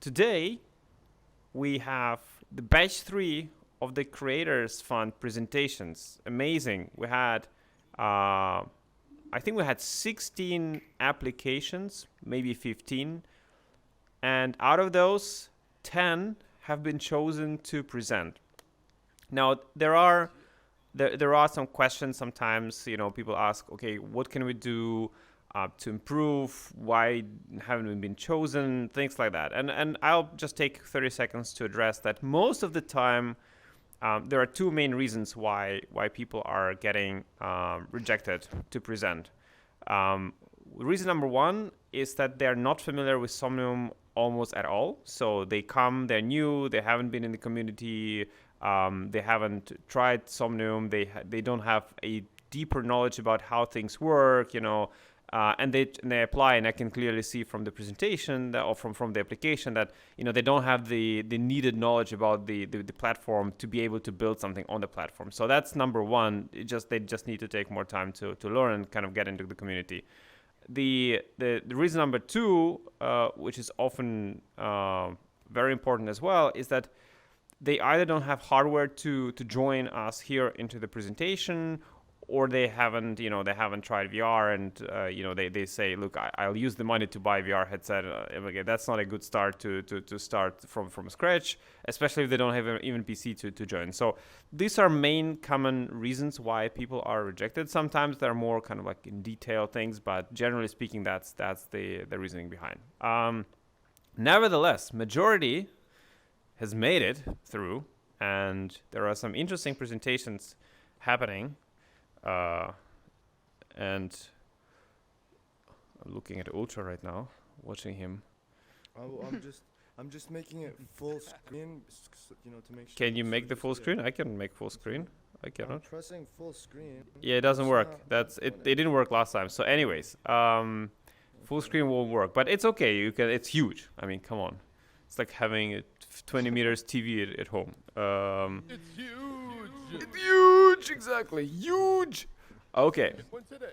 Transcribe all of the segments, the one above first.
today we have the batch 3 of the Creators Fund presentations. Amazing. We had, I think we had 16 applications, maybe 15. And out of those, 10 have been chosen to present. Now, there are some questions sometimes, people ask, okay, what can we do to improve? Why haven't we been chosen? Things like that. And I'll just take 30 seconds to address that. Most of the time, there are two main reasons why people are getting rejected to present. Reason number one is that they're not familiar with Somnium almost at all. So they come, they're new, they haven't been in the community, they haven't tried Somnium, they don't have a deeper knowledge about how things work, and they apply, and I can clearly see from the presentation or from the application that they don't have the needed knowledge about the platform to be able to build something on the platform. So that's number one. They just need to take more time to learn and kind of get into the community. The reason number two, which is often very important as well, is that they either don't have hardware to join us here into the presentation, or they haven't tried VR, and they say, look, I'll use the money to buy VR headset. Okay, that's not a good start to start from scratch, especially if they don't have even PC to join. So these are main common reasons why people are rejected. Sometimes they're more kind of like in detail things, but generally speaking, that's the reasoning behind. Nevertheless, majority has made it through, and there are some interesting presentations happening. And I'm looking at Ultra right now, watching him. I'm just making it full screen, to make sure. Can you make the full screen? I can make full screen. I cannot. I'm pressing full screen. Yeah, it doesn't work. It didn't work last time. So, anyways, full screen won't work, but it's okay. It's huge. I mean, come on. It's like having a 20 meters TV at home. It's huge. It's huge, exactly, huge. Okay,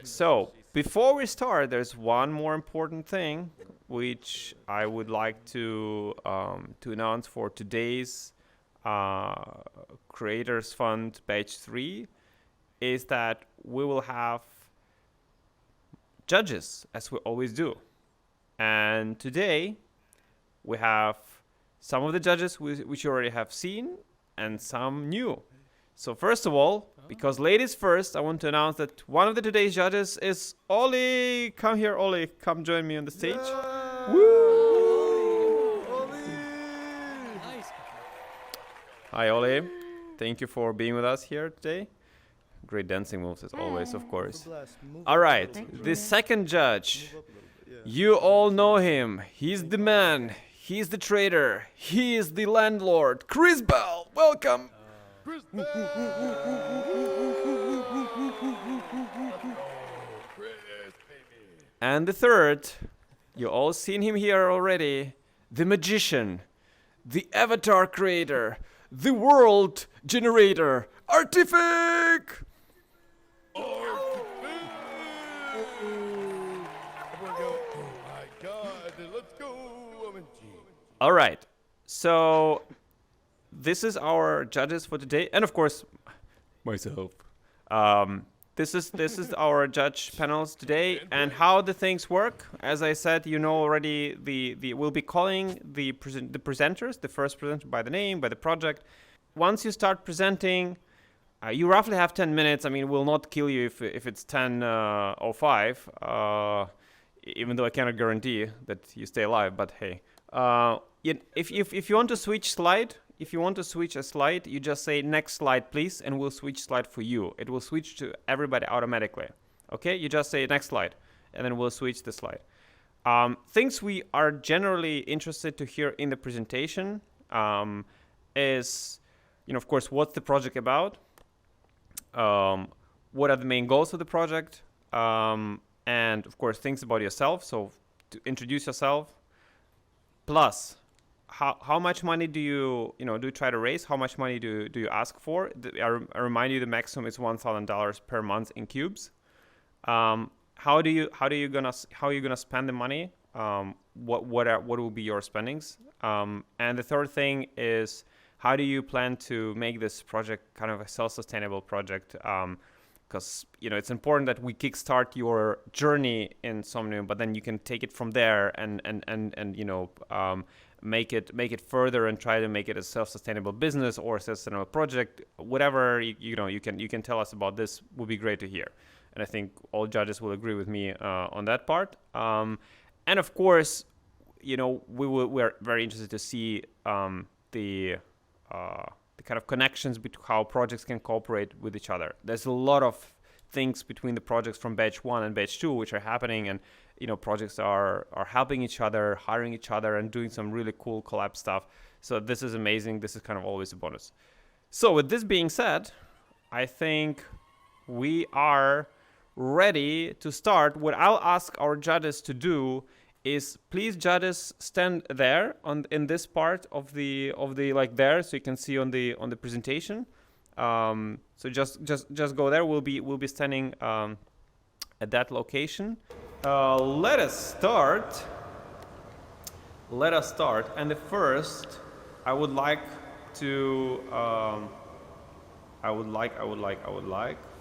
so before we start, there's one more important thing which I would like to announce for today's Creators Fund Batch 3, is that we will have judges, as we always do. And today, we have some of the judges which you already have seen, and some new. So first of all, because ladies first, I want to announce that one of today's judges is Oli. Come here, Oli. Come join me on the stage. Yeah. Woo! Oli! Nice. Hi, Oli. Thank you for being with us here today. Great dancing moves as always, of course. All right, the second judge. Move up a little bit, yeah. You all know him. He's the man. He's the trader. He is the landlord. Chris Bell, welcome. Chris Bell. Chris, baby. And the third, you all seen him here already. The magician, the avatar creator, the world generator, Artific. Everyone go, oh my God, let's go, OMG. All right, so this is our judges for today, and of course, myself. This is our judge panels today, and how the things work. As I said, you know already. We'll be calling the presenters, the first presenter by the name, by the project. Once you start presenting, you roughly have 10 minutes. I mean, we'll not kill you if it's 10:05. Even though I cannot guarantee that you stay alive, but hey, if you want to switch slide. If you want to switch a slide, you just say next slide, please, and we'll switch slide for you. It will switch to everybody automatically. Okay, you just say next slide, and then we'll switch the slide. Things we are generally interested to hear in the presentation is, of course, what's the project about? What are the main goals of the project? And of course, things about yourself. So to introduce yourself. Plus, how much money do you try to raise? How much money do you ask for? I remind you, the maximum is $1,000 per month in cubes. How are you gonna spend the money? What will be your spendings? And the third thing is, how do you plan to make this project kind of a self-sustainable project? Because it's important that we kickstart your journey in Somnium, but then you can take it from there and make it further and try to make it a self-sustainable business or a self-sustainable project. Whatever you can tell us about this would be great to hear. And I think all judges will agree with me on that part. And of course, we're very interested to see the kind of connections between how projects can cooperate with each other. There's a lot of things between the projects from batch 1 and batch 2 which are happening, and projects are helping each other, hiring each other, and doing some really cool collab stuff. So this is amazing. This is kind of always a bonus. So with this being said, I think we are ready to start. What I'll ask our judges to do is, please, judges, stand there in this part of the like there, so you can see on the presentation. So just go there. We'll be standing at that location. Let us start. And the first, I would like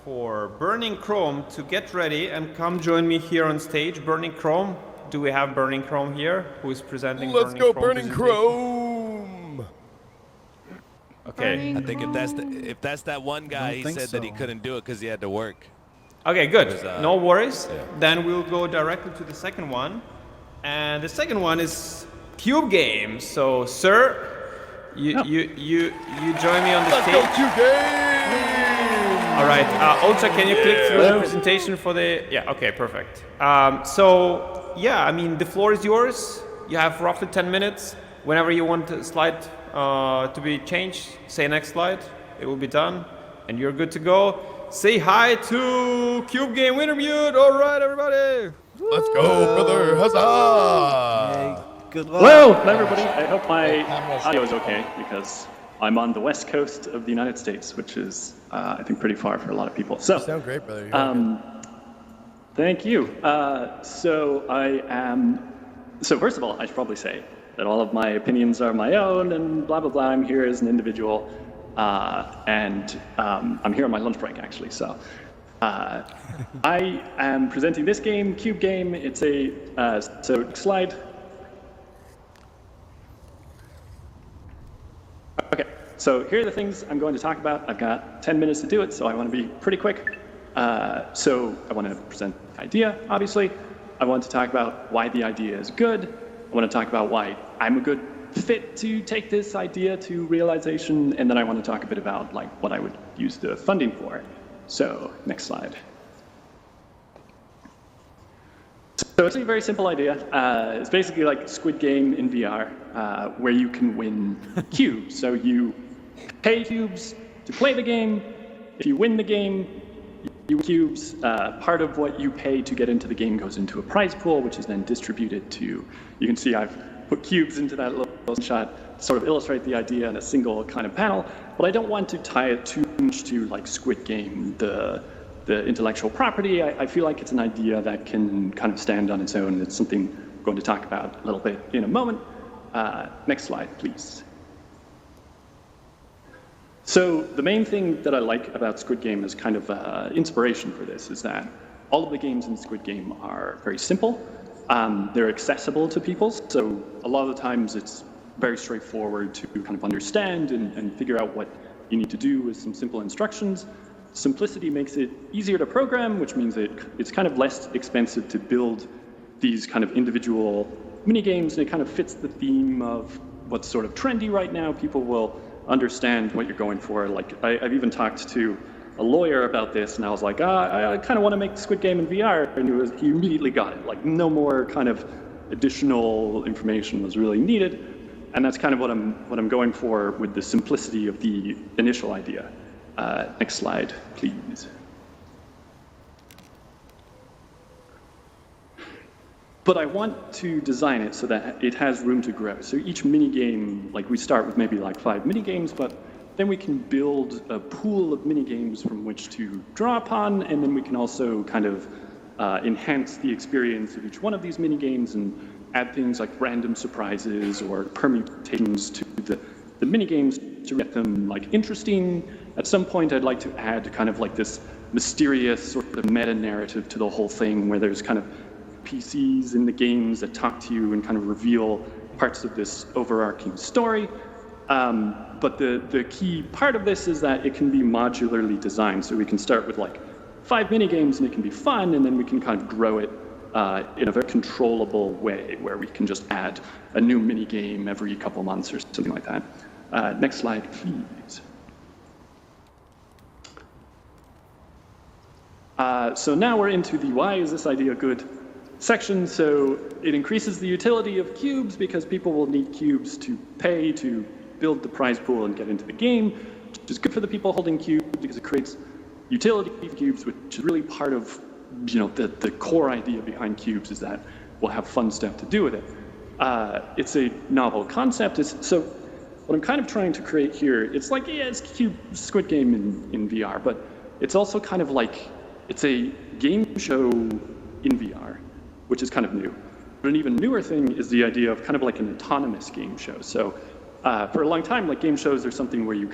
for Burning Chrome to get ready and come join me here on stage. Burning Chrome. Do we have Burning Chrome here? Who is presenting? Let's go, Burning Chrome! Okay. I think if that's that one guy, he said that he couldn't do it because he had to work. Okay, good. No worries. Yeah. Then we'll go directly to the second one, and the second one is Cube Game. So, sir, you join me on the stage. Let's go, Cube Game! All right. Olcha, can you click through the presentation for the? Yeah. Okay. Perfect. Yeah, I mean, the floor is yours. You have roughly 10 minutes. Whenever you want a slide to be changed, say next slide. It will be done, and you're good to go. Say hi to Cube Game Wintermute. All right, everybody. Let's go, brother. Huzzah! Good luck. Hello, everybody. I hope my audio is okay, because I'm on the west coast of the United States, which is, I think, pretty far for a lot of people. So, you sound great, brother. Thank you. So first of all, I should probably say that all of my opinions are my own and blah, blah, blah. I'm here as an individual, and I'm here on my lunch break, actually. So I am presenting this game, Cube Game. It's so slide. Okay, so here are the things I'm going to talk about. I've got 10 minutes to do it, so I want to be pretty quick. So I want to present the idea, obviously. I want to talk about why the idea is good. I want to talk about why I'm a good fit to take this idea to realization, and then I want to talk a bit about what I would use the funding for. So next slide. So it's a very simple idea. It's basically like Squid Game in VR, where you can win cubes. So you pay cubes to play the game. If you win the game, you win cubes. Part of what you pay to get into the game goes into a prize pool, which is then distributed to, you can see I've put cubes into that little shot to sort of illustrate the idea in a single kind of panel, but I don't want to tie it too much to Squid Game, the intellectual property. I feel like it's an idea that can kind of stand on its own. It's something I'm going to talk about a little bit in a moment. Next slide, please. So the main thing that I like about Squid Game as kind of inspiration for this is that all of the games in Squid Game are very simple. They're accessible to people, so a lot of the times it's very straightforward to kind of understand and figure out what you need to do with some simple instructions. Simplicity makes it easier to program, which means it's kind of less expensive to build these kind of individual mini games, and it kind of fits the theme of what's sort of trendy right now. People will understand what you're going for. I've even talked to a lawyer about this, and I was like, I kind of want to make Squid Game in VR, and he immediately got it. No more kind of additional information was really needed, and that's kind of what I'm going for with the simplicity of the initial idea. Next slide, please. But I want to design it so that it has room to grow. So each mini game, we start with maybe 5 mini games, but then we can build a pool of mini games from which to draw upon, and then we can also kind of enhance the experience of each one of these mini games and add things like random surprises or permutations to the mini games to get them like interesting. At some point, I'd like to add kind of like this mysterious sort of meta narrative to the whole thing, where there's kind of PCs in the games that talk to you and kind of reveal parts of this overarching story. But the key part of this is that it can be modularly designed. So we can start with like 5 mini games and it can be fun, and then we can kind of grow it in a very controllable way, where we can just add a new mini game every couple months or something like that. Next slide, please. So now we're into the why is this idea good section. So it increases the utility of cubes because people will need cubes to pay to build the prize pool and get into the game, which is good for the people holding cubes because it creates utility for cubes, which is really part of the core idea behind cubes, is that we'll have fun stuff to do with it. It's a novel concept. So what I'm kind of trying to create here, it's like, yeah, it's cube Squid Game in VR, but it's also kind of like, it's a game show in VR, which is kind of new. But an even newer thing is the idea of kind of like an autonomous game show. So for a long time, like game shows are something where you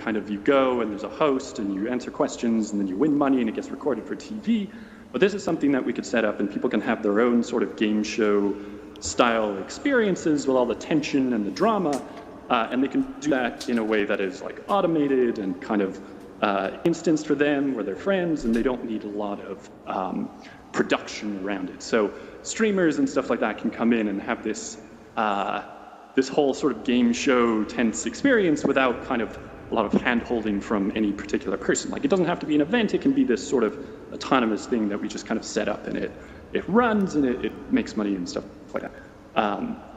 go and there's a host and you answer questions and then you win money and it gets recorded for TV. But this is something that we could set up and people can have their own sort of game show style experiences with all the tension and the drama. And they can do that in a way that is like automated and kind of instanced for them, where they're friends, and they don't need a lot of production around it. So streamers and stuff like that can come in and have this this whole sort of game show tense experience without kind of a lot of hand-holding from any particular person. Like, it doesn't have to be an event, it can be this sort of autonomous thing that we just kind of set up, and it runs and it makes money and stuff like that.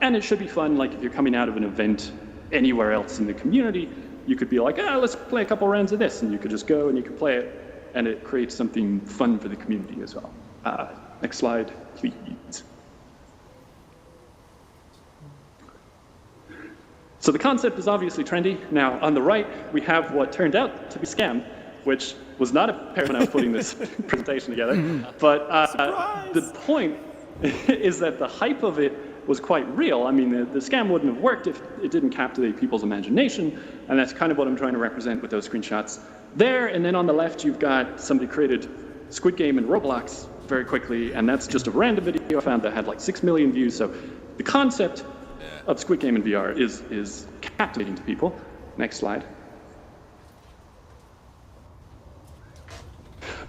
And it should be fun, like if you're coming out of an event anywhere else in the community, you could be like, let's play a couple rounds of this, and you could just go and you could play it, and it creates something fun for the community as well. Next slide, please. So the concept is obviously trendy. Now, on the right, we have what turned out to be a scam, which was not apparent when I was putting this presentation together. But the point is that the hype of it was quite real. I mean, the scam wouldn't have worked if it didn't captivate people's imagination, and that's kind of what I'm trying to represent with those screenshots there. And then on the left, you've got somebody created Squid Game and Roblox very quickly, and that's just a random video I found that had like 6 million views. So the concept of Squid Game in VR is captivating to people. Next slide.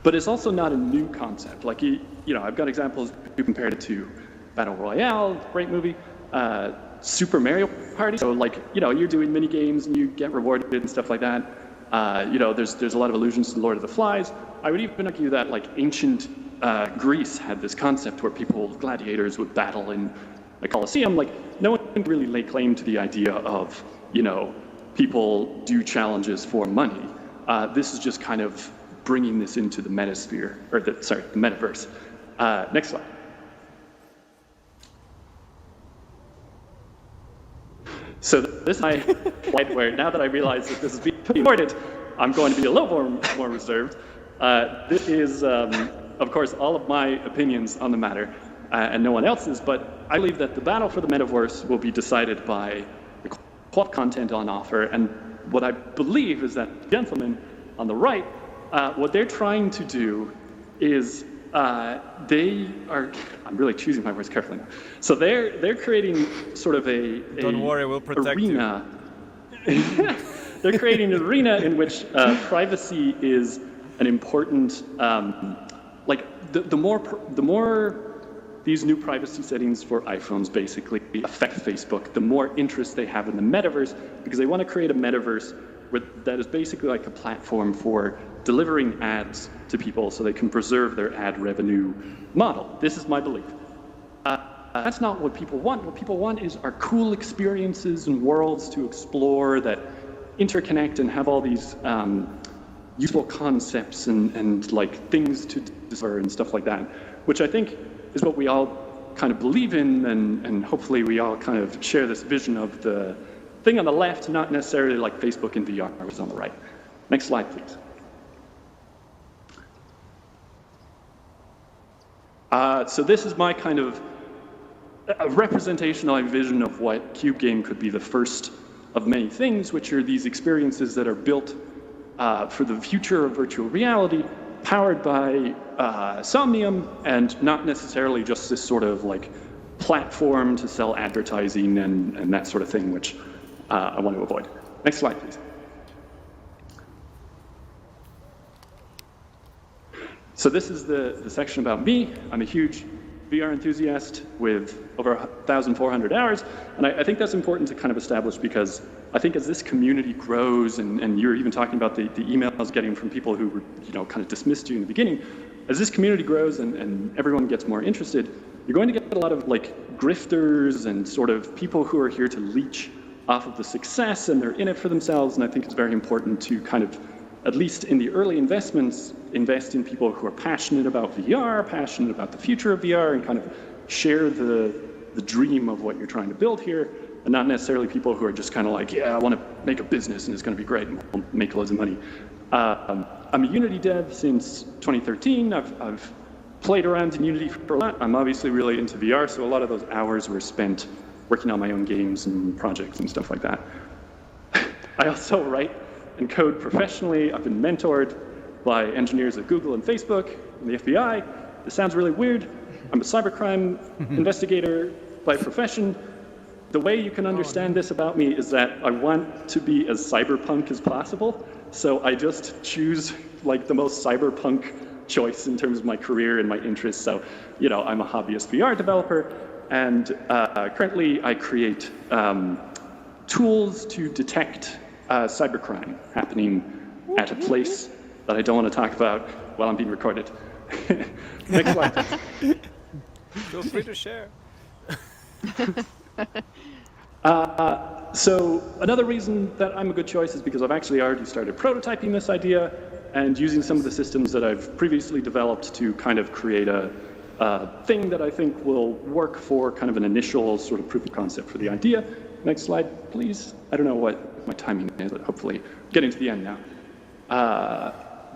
But it's also not a new concept. Like, I've got examples who compared it to Battle Royale, great movie, Super Mario Party. So like, you're doing mini games and you get rewarded and stuff like that. There's a lot of allusions to Lord of the Flies. I would even argue that like ancient Greece had this concept where gladiators would battle in a Colosseum. Like, no one can really lay claim to the idea of, people do challenges for money. This is just kind of bringing this into the metasphere, or the metaverse. Next slide. So this is my slide where, now that I realize that this is being recorded, I'm going to be a little more reserved. This is, of course, all of my opinions on the matter, and no one else's, but I believe that the battle for the metaverse will be decided by the quality content on offer. And what I believe is that the gentleman on the right, what they're trying to do is they are, I'm really choosing my words carefully now. So they're creating sort of a Don't worry, we'll protect arena. They're creating an arena in which privacy is an important, the more these new privacy settings for iPhones basically affect Facebook, the more interest they have in the metaverse, because they want to create a metaverse that is basically like a platform for delivering ads to people so they can preserve their ad revenue model. This is my belief. That's not what people want. What people want is our cool experiences and worlds to explore that interconnect and have all these useful concepts and like things to discover and stuff like that, which I think is what we all kind of believe in, and hopefully we all kind of share this vision of the thing on the left, not necessarily like Facebook and VR, which is on the right. Next slide, please. So this is my kind of a representational vision of what Cube Game could be the first of many things, which are these experiences that are built for the future of virtual reality, powered by Somnium, and not necessarily just this sort of like platform to sell advertising and that sort of thing, which I want to avoid. Next slide, please. So this is the section about me. I'm a huge VR enthusiast with over 1,400 hours, and I think that's important to kind of establish, because I think as this community grows, and you're even talking about the emails getting from people who were, kind of dismissed you in the beginning, as this community grows and everyone gets more interested, you're going to get a lot of like grifters and sort of people who are here to leech off of the success, and they're in it for themselves, and I think it's very important to kind of, at least in the early investments, invest in people who are passionate about VR, passionate about the future of VR, and kind of share the dream of what you're trying to build here, and not necessarily people who are just kind of like, yeah, I want to make a business and it's going to be great and we'll make loads of money. I'm a Unity dev since 2013. I've played around in Unity for a lot. I'm obviously really into VR, so a lot of those hours were spent working on my own games and projects and stuff like that. I also write and code professionally. I've been mentored by engineers at Google and Facebook and the FBI. This sounds really weird. I'm a cybercrime investigator by profession. The way you can understand this about me is that I want to be as cyberpunk as possible. So I just choose like the most cyberpunk choice in terms of my career and my interests. So, I'm a hobbyist VR developer, and currently I create tools to detect cybercrime happening at a place that I don't want to talk about while I'm being recorded. Next slide. Feel free to share. So another reason that I'm a good choice is because I've actually already started prototyping this idea and using some of the systems that I've previously developed to kind of create a thing that I think will work for kind of an initial sort of proof of concept for the idea. Next slide, please. I don't know what my timing is, but hopefully getting to the end now.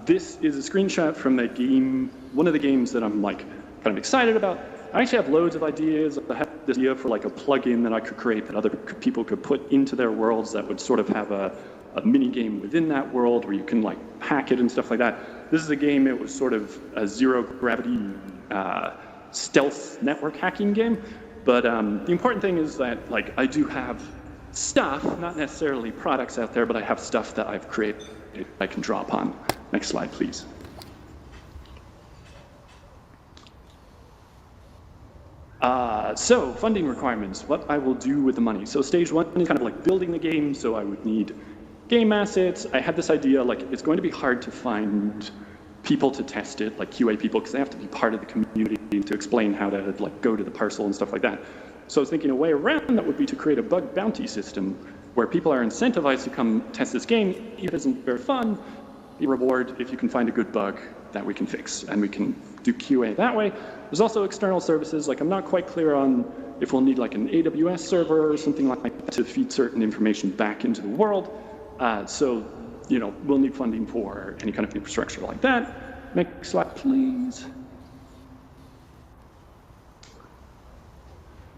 This is a screenshot from the game, one of the games that I'm like kind of excited about. I actually have loads of ideas. I have this idea for like a plugin that I could create that other people could put into their worlds that would sort of have a mini game within that world where you can like hack it and stuff like that. This is a game, it was sort of a zero gravity stealth network hacking game. But the important thing is that like I do have stuff, not necessarily products out there, but I have stuff that I've created I can draw upon. Next slide, please. So funding requirements, what I will do with the money. So stage one is kind of like building the game, so I would need game assets. I had this idea, like it's going to be hard to find people to test it, like QA people, because they have to be part of the community to explain how to like go to the parcel and stuff like that. So I was thinking a way around that would be to create a bug bounty system where people are incentivized to come test this game. Even if it isn't very fun, be reward if you can find a good bug that we can fix, and we can do QA that way. There's also external services, like I'm not quite clear on if we'll need like an AWS server or something like that to feed certain information back into the world. So, we'll need funding for any kind of infrastructure like that. Next slide, please.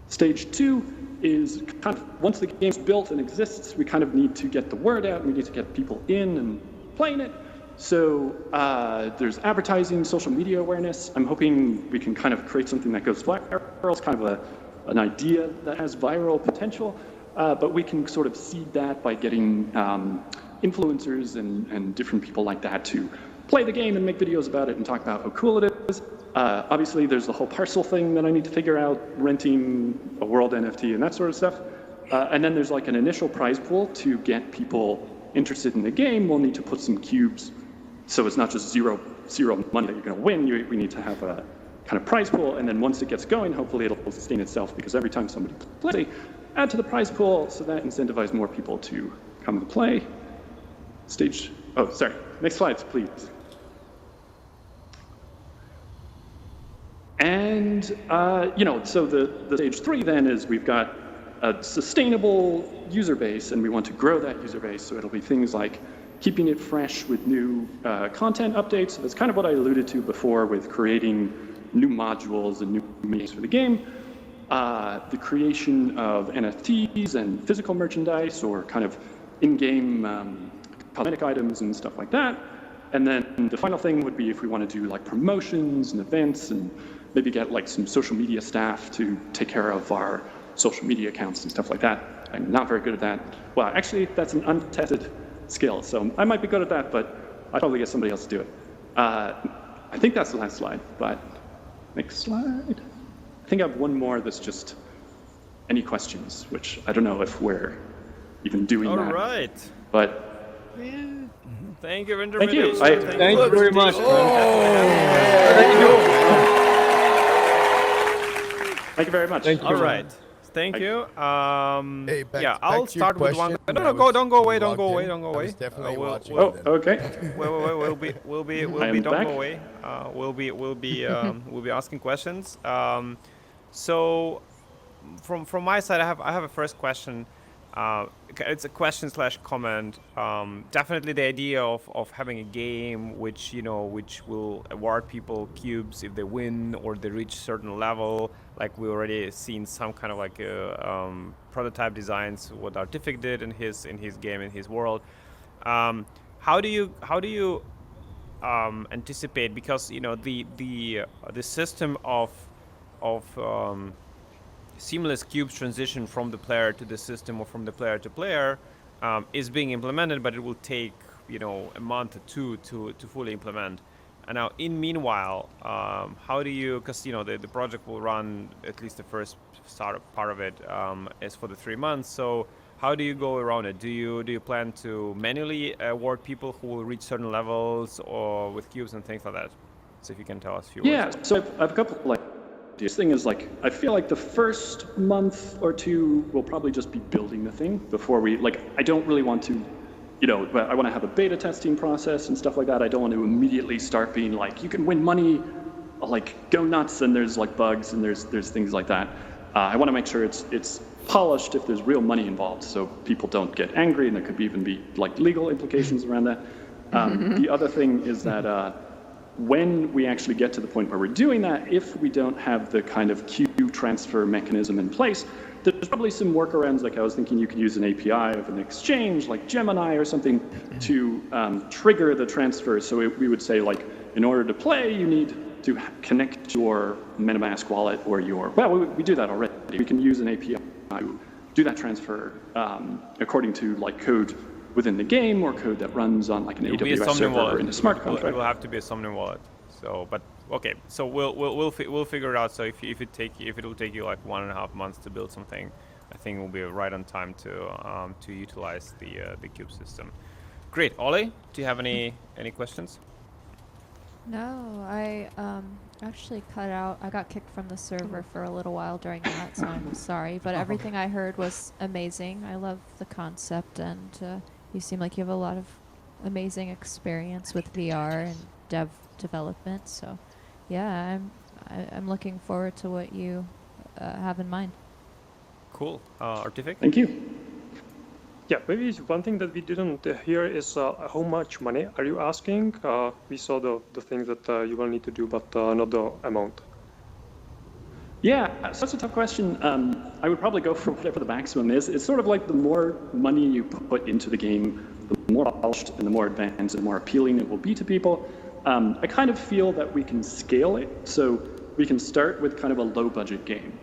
Stage two is kind of, once the game's built and exists, we kind of need to get the word out, and we need to get people in and playing it. So there's advertising, social media awareness. I'm hoping we can kind of create something that goes viral. It's kind of an idea that has viral potential, but we can sort of seed that by getting influencers and different people like that to play the game and make videos about it and talk about how cool it is. Obviously, there's the whole parcel thing that I need to figure out, renting a world NFT and that sort of stuff. And then there's like an initial prize pool to get people interested in the game. We'll need to put some cubes, so it's not just zero money that you're going to win. We need to have a kind of prize pool, and then once it gets going, hopefully it'll sustain itself, because every time somebody plays, they add to the prize pool, so that incentivizes more people to come and play. Next slides, please. And, so the stage three then is we've got a sustainable user base, and we want to grow that user base, so it'll be things like keeping it fresh with new content updates. So that's kind of what I alluded to before with creating new modules and new menus for the game. the creation of NFTs and physical merchandise or kind of in-game cosmetic items and stuff like that. And then the final thing would be if we want to do like promotions and events and maybe get like some social media staff to take care of our social media accounts and stuff like that. I'm not very good at that. Well, actually, that's an untested skill, so I might be good at that, but I'd probably get somebody else to do it. I think that's the last slide, but next slide. I think I have one more that's just any questions, which I don't know if we're even doing All that. right. But Thank you for thank you. interpretation. Thank you very much. Thank you very much. Thank you. All right. Thank you. Hey, back Yeah, back I'll to your start with one. question. No, I no, go, was don't go away, don't logged go away, in. don't go I away. was definitely watching Oh, then. okay. We'll be, I am don't back. go away. We'll be asking questions. So, from my side, I have a first question. It's a question / comment. Definitely the idea of having a game which will award people cubes if they win or they reach certain level. Like we already seen some kind of like prototype designs what Artific did in his game, in his world. How do you anticipate, because the system of seamless cubes transition from the player to the system or from the player to player is being implemented, but it will take a month or two to fully implement. And now, meanwhile, how do you? Because the project will run, at least the first part of it is for the 3 months. So how do you go around it? Do you plan to manually award people who will reach certain levels or with cubes and things like that? So if you can tell us a few words. Yeah, so I've a couple of this thing is I feel like the first month or two we'll probably just be building the thing before we I don't really want to, I want to have a beta testing process and stuff like that. I don't want to immediately start being you can win money, go nuts, and there's bugs and there's things like that. I want to make sure it's polished if there's real money involved, so people don't get angry, and there could even be legal implications around that. The other thing is that when we actually get to the point where we're doing that, if we don't have the kind of queue transfer mechanism in place, there's probably some workarounds. I was thinking you could use an API of an exchange like Gemini or something to trigger the transfer. So we would say in order to play, you need to connect your MetaMask wallet or we do that already. We can use an API to do that transfer according to code within the game or code that runs on an AWS server or in a smart contract. It will have to be a Somnium wallet. So, but okay, so we'll figure it out. So if it will take you 1.5 months to build something, I think we'll be right on time to utilize the cube system. Great, Ollie, do you have any questions? No, I actually cut out. I got kicked from the server for a little while during that, so I'm sorry. But everything I heard was amazing. I love the concept, and you seem like you have a lot of amazing experience with VR and development. So, yeah, I'm looking forward to what you have in mind. Cool, Artific. Thank you. Yeah, maybe one thing that we didn't hear is how much money are you asking? We saw the things that you will need to do, but not the amount. Yeah, so that's a tough question. I would probably go for whatever the maximum is. It's sort of the more money you put into the game, the more polished and the more advanced and more appealing it will be to people. I kind of feel that we can scale it, so we can start with kind of a low budget game.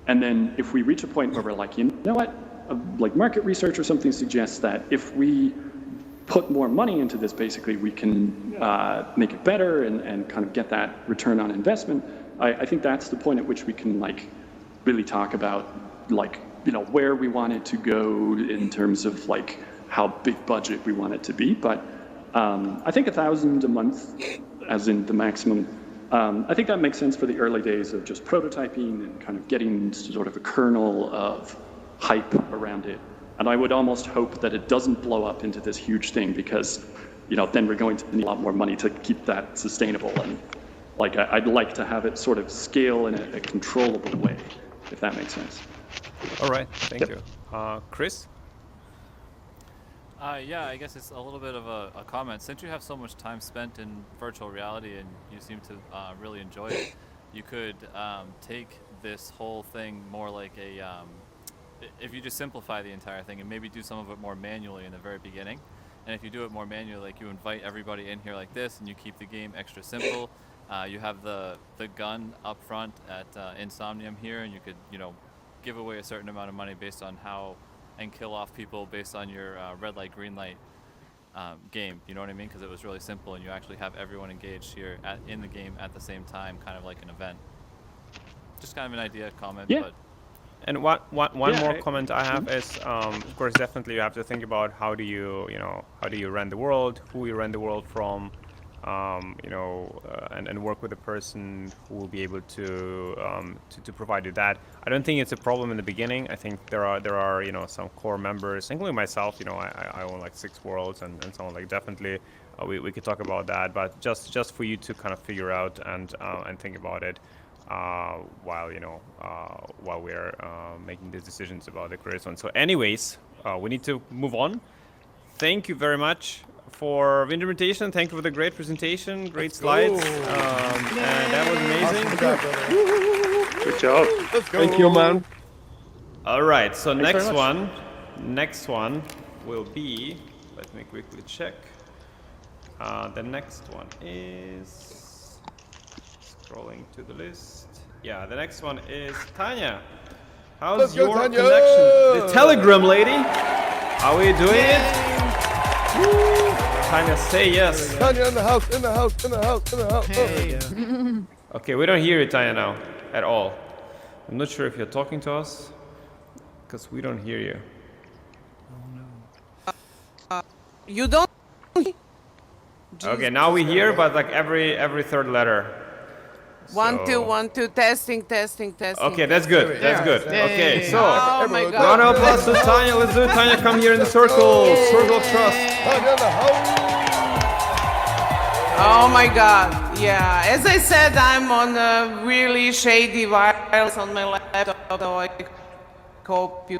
And then if we reach a point where we're you know what, market research or something suggests that if we put more money into this, basically we can make it better and kind of get that return on investment. I think that's the point at which we can really talk about where we want it to go in terms of how big budget we want it to be. But I think 1,000 a month, as in the maximum. I think that makes sense for the early days of just prototyping and kind of getting sort of a kernel of hype around it. And I would almost hope that it doesn't blow up into this huge thing, because then we're going to need a lot more money to keep that sustainable. And I'd like to have it sort of scale in a controllable way, if that makes sense. All right, thank you. Chris? Yeah, I guess it's a little bit of a comment. Since you have so much time spent in virtual reality and you seem to really enjoy it, you could take this whole thing more like a, if you just simplify the entire thing and maybe do some of it more manually in the very beginning. And if you do it more manually, like you invite everybody in here like this and you keep the game extra simple, you have the gun up front at in Somnium here, and you could, give away a certain amount of money based on how, and kill off people based on your red light, green light game. You know what I mean? Because it was really simple, and you actually have everyone engaged here in the game at the same time, kind of like an event. Just kind of an idea, comment. Yeah. But And one more comment I have is, of course, definitely you have to think about how do you run the world, who you run the world from, and work with a person who will be able to provide you that. I don't think it's a problem in the beginning. I think there are some core members, including myself. I own like 6 worlds and so on. Like definitely, we could talk about that. But just for you to kind of figure out and think about it. While we're making these decisions about the careers one. So anyways, we need to move on. Thank you very much for the invitation. Thank you for the great presentation, great slides. And that was amazing. Good job. Let's go. Thank you, man. All right, so Thanks next one will be, let me quickly check. The next one is, scrolling to the list. Yeah, the next one is Tanya. How's Let's go, your Tanya! connection? The Telegram lady. How are you doing it? Woo! Tanya, say yes. Tanya in the house, in the house, in the house, in the house. Hey. Okay, we don't hear you, Tanya, now at all. I'm not sure if you're talking to us, because we don't hear you. You don't. Okay, now we hear, but like every third letter. 1 2 So- 1 2 testing. Okay, that's good. That's good. Okay, so Oh my round god. of applause to Tanya. Let's do it. Tanya, come here in the circle. Circle of trust. Tanya in the house. Oh my god. Yeah. As I said, I'm on a really shady virus on my laptop, so I hope you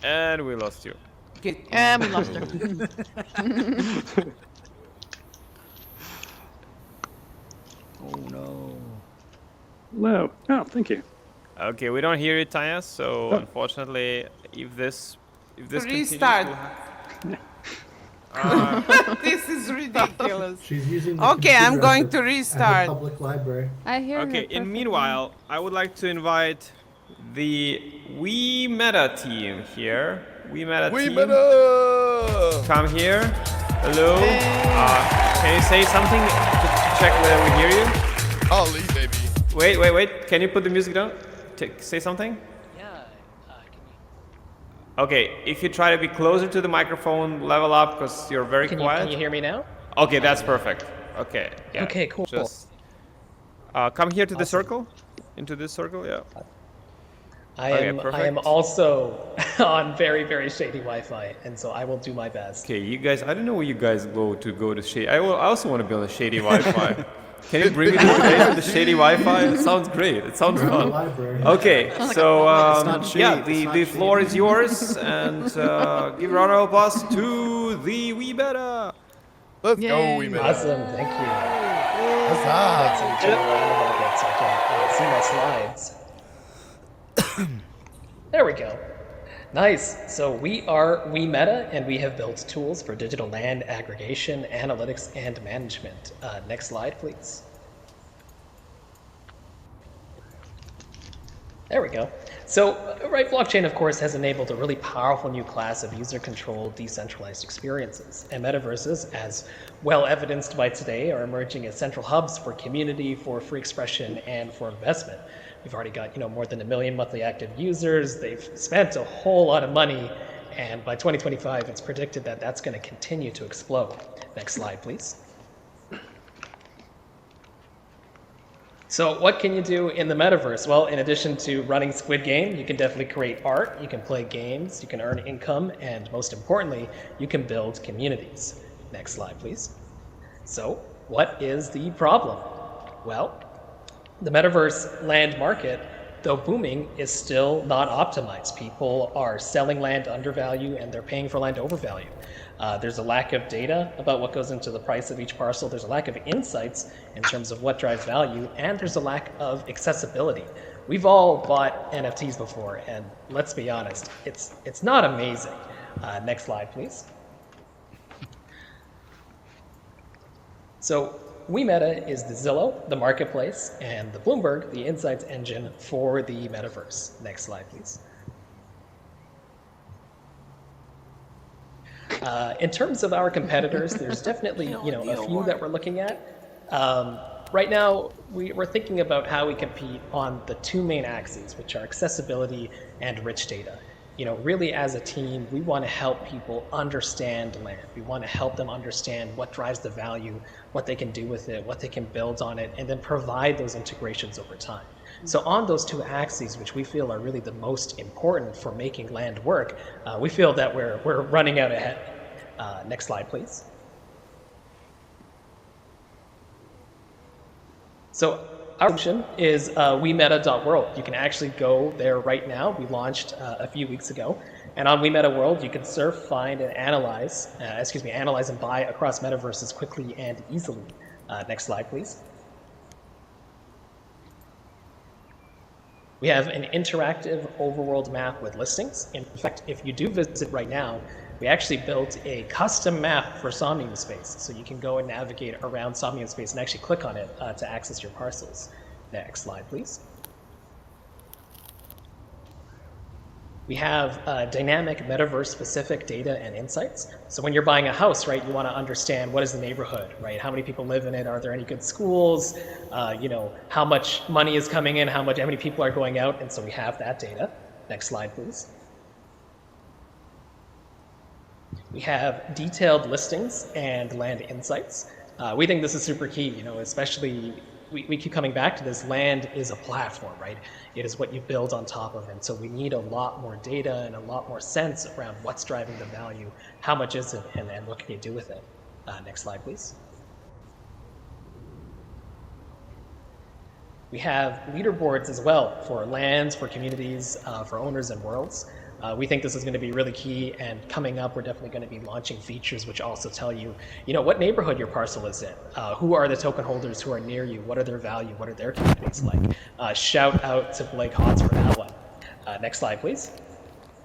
And we lost you. get. And we lost her. Hello. Oh, thank you. Okay, we don't hear you, Tanya. So unfortunately, if this continues, Restart. we'll have- This is ridiculous. She's using the Okay, I'm computer going at to the restart. public library. I hear her Okay. perfectly. In meanwhile, I would like to invite the Wemeta team here. Wemeta We team. better. Come here. Hello. Can you say something to check whether we hear you? Ollie, baby. Wait. Can you put the music down? Say something? Yeah. Okay, if you try to be closer to the microphone, level up because you're very quiet. Can you hear me now? Okay, that's perfect. Okay. Yeah. Okay, cool. Just come here to the circle. Into this circle, yeah. I Okay, am perfect. also on very, very shady Wi-Fi, and so I will do my best. Okay, you guys. I don't know where you guys go to shady. I also want to be on the shady Wi-Fi. Can you bring me to the shady Wi-Fi? It sounds great. It sounds We're in the fun. library. Okay, so not shady, yeah, it's the not floor shady. is yours, and give a round of applause to the Wemeta. Let's go, we better. Awesome, thank you. Huzzah. So turn around a little bit so I can see my slides. There we go. Nice. So we are Wemeta, and we have built tools for digital land aggregation, analytics, and management. Next slide, please. There we go. So, right, blockchain, of course, has enabled a really powerful new class of user-controlled, decentralized experiences. And metaverses, as well evidenced by today, are emerging as central hubs for community, for free expression, and for investment. We've already got, more than 1 million monthly active users. They've spent a whole lot of money, and by 2025, it's predicted that that's going to continue to explode. Next slide, please. So what can you do in the metaverse? Well, in addition to running Squid Game, you can definitely create art, you can play games, you can earn income, and most importantly, you can build communities. Next slide, please. So what is the problem? Well, the metaverse land market, though booming, is still not optimized. People are selling land under value and they're paying for land over value. There's a lack of data about what goes into the price of each parcel. There's a lack of insights in terms of what drives value, and there's a lack of accessibility. We've all bought NFTs before, and let's be honest, it's not amazing. Next slide, please. So Wemeta is the Zillow, the marketplace, and the Bloomberg, the insights engine for the metaverse. Next slide, please. In terms of our competitors, there's definitely a few that we're looking at. Right now, we're thinking about how we compete on the two main axes, which are accessibility and rich data. Really as a team, we want to help people understand land. We want to help them understand what drives the value, what they can do with it, what they can build on it, and then provide those integrations over time. So on those two axes, which we feel are really the most important for making land work, we feel that we're running out ahead. Next slide, please. So our solution is Wemeta.world. You can actually go there right now. We launched a few weeks ago. And on Wemeta World, you can surf, find, and analyze and buy across metaverses quickly and easily. Next slide, please. We have an interactive overworld map with listings. In fact, if you do visit right now, we actually built a custom map for Somnium space. So you can go and navigate around Somnium space and actually click on it to access your parcels. Next slide, please. We have dynamic metaverse-specific data and insights. So when you're buying a house, right, you want to understand what is the neighborhood, right? How many people live in it? Are there any good schools? How much money is coming in? How many people are going out? And so we have that data. Next slide, please. We have detailed listings and land insights. We think this is super key, especially we keep coming back to this. Land is a platform, right? It is what you build on top of it. So we need a lot more data and a lot more sense around what's driving the value, how much is it, and what can you do with it. Next slide, please. We have leaderboards as well for lands, for communities, for owners and worlds. We think this is going to be really key, and coming up, we're definitely going to be launching features which also tell you, what neighborhood your parcel is in, who are the token holders who are near you, what are their value, what are their communities like. Shout out to Blake Hotz for that one. Next slide, please.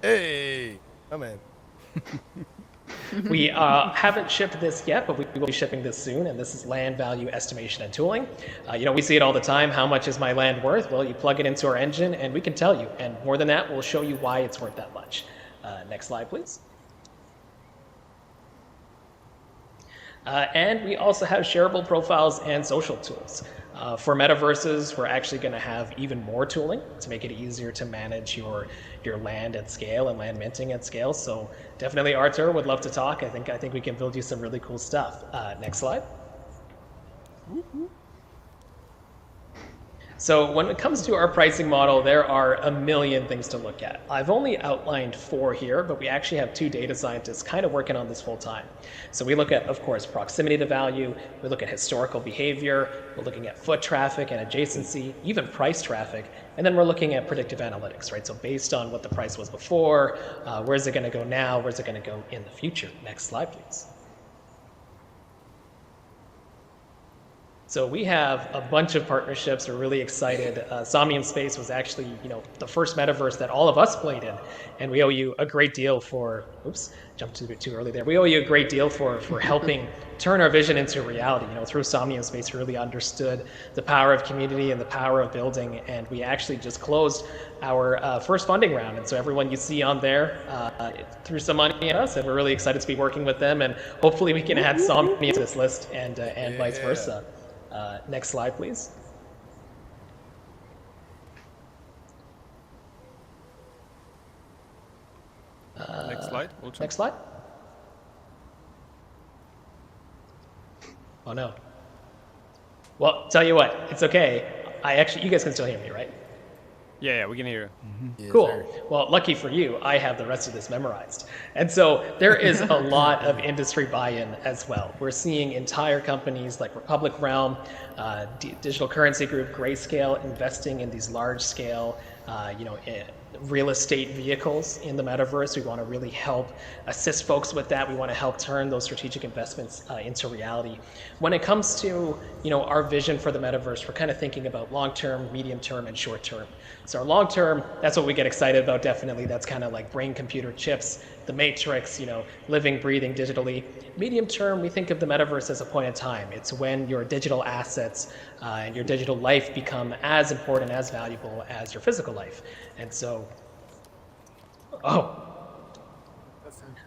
Hey, come in. We haven't shipped this yet, but we will be shipping this soon, and this is land value estimation and tooling. We see it all the time. How much is my land worth? Well, you plug it into our engine, and we can tell you. And more than that, we'll show you why it's worth that much. Next slide, please. And we also have shareable profiles and social tools. For metaverses, we're actually going to have even more tooling to make it easier to manage your land at scale and land minting at scale. So definitely, Artur would love to talk. I think we can build you some really cool stuff. Next slide. So when it comes to our pricing model, there are a million things to look at. I've only outlined 4 here, but we actually have 2 data scientists kind of working on this full time. So we look at, of course, proximity to value. We look at historical behavior. We're looking at foot traffic and adjacency, even price traffic. And then we're looking at predictive analytics, right? So based on what the price was before, where's it going to go now? Where's it going to go in the future? Next slide, please. So we have a bunch of partnerships. We're really excited. Somnium Space was actually, the first metaverse that all of us played in, and we owe you a great deal for. Oops, jumped too early there. We owe you a great deal for helping turn our vision into reality. Through Somnium Space, we really understood the power of community and the power of building, and we actually just closed our first funding round. And so everyone you see on there threw some money at us, and we're really excited to be working with them, and hopefully we can add Somnium to this list and vice versa. Next slide, please. Next slide. Next slide. Oh no. Well, tell you what, it's okay. You guys can still hear me, right? Yeah, we can hear you. Cool. Well, lucky for you, I have the rest of this memorized. And so there is a lot of industry buy-in as well. We're seeing entire companies like Republic Realm, Digital Currency Group, Grayscale, investing in these large-scale, real estate vehicles in the metaverse. We want to really help assist folks with that. We want to help turn those strategic investments into reality. When it comes to our vision for the metaverse, we're kind of thinking about long-term, medium-term, and short-term. So our long-term, that's what we get excited about, definitely. That's kind of like brain-computer chips, the matrix, living, breathing digitally. Medium-term, we think of the metaverse as a point in time. It's when your digital assets and your digital life become as important, as valuable as your physical life. And so,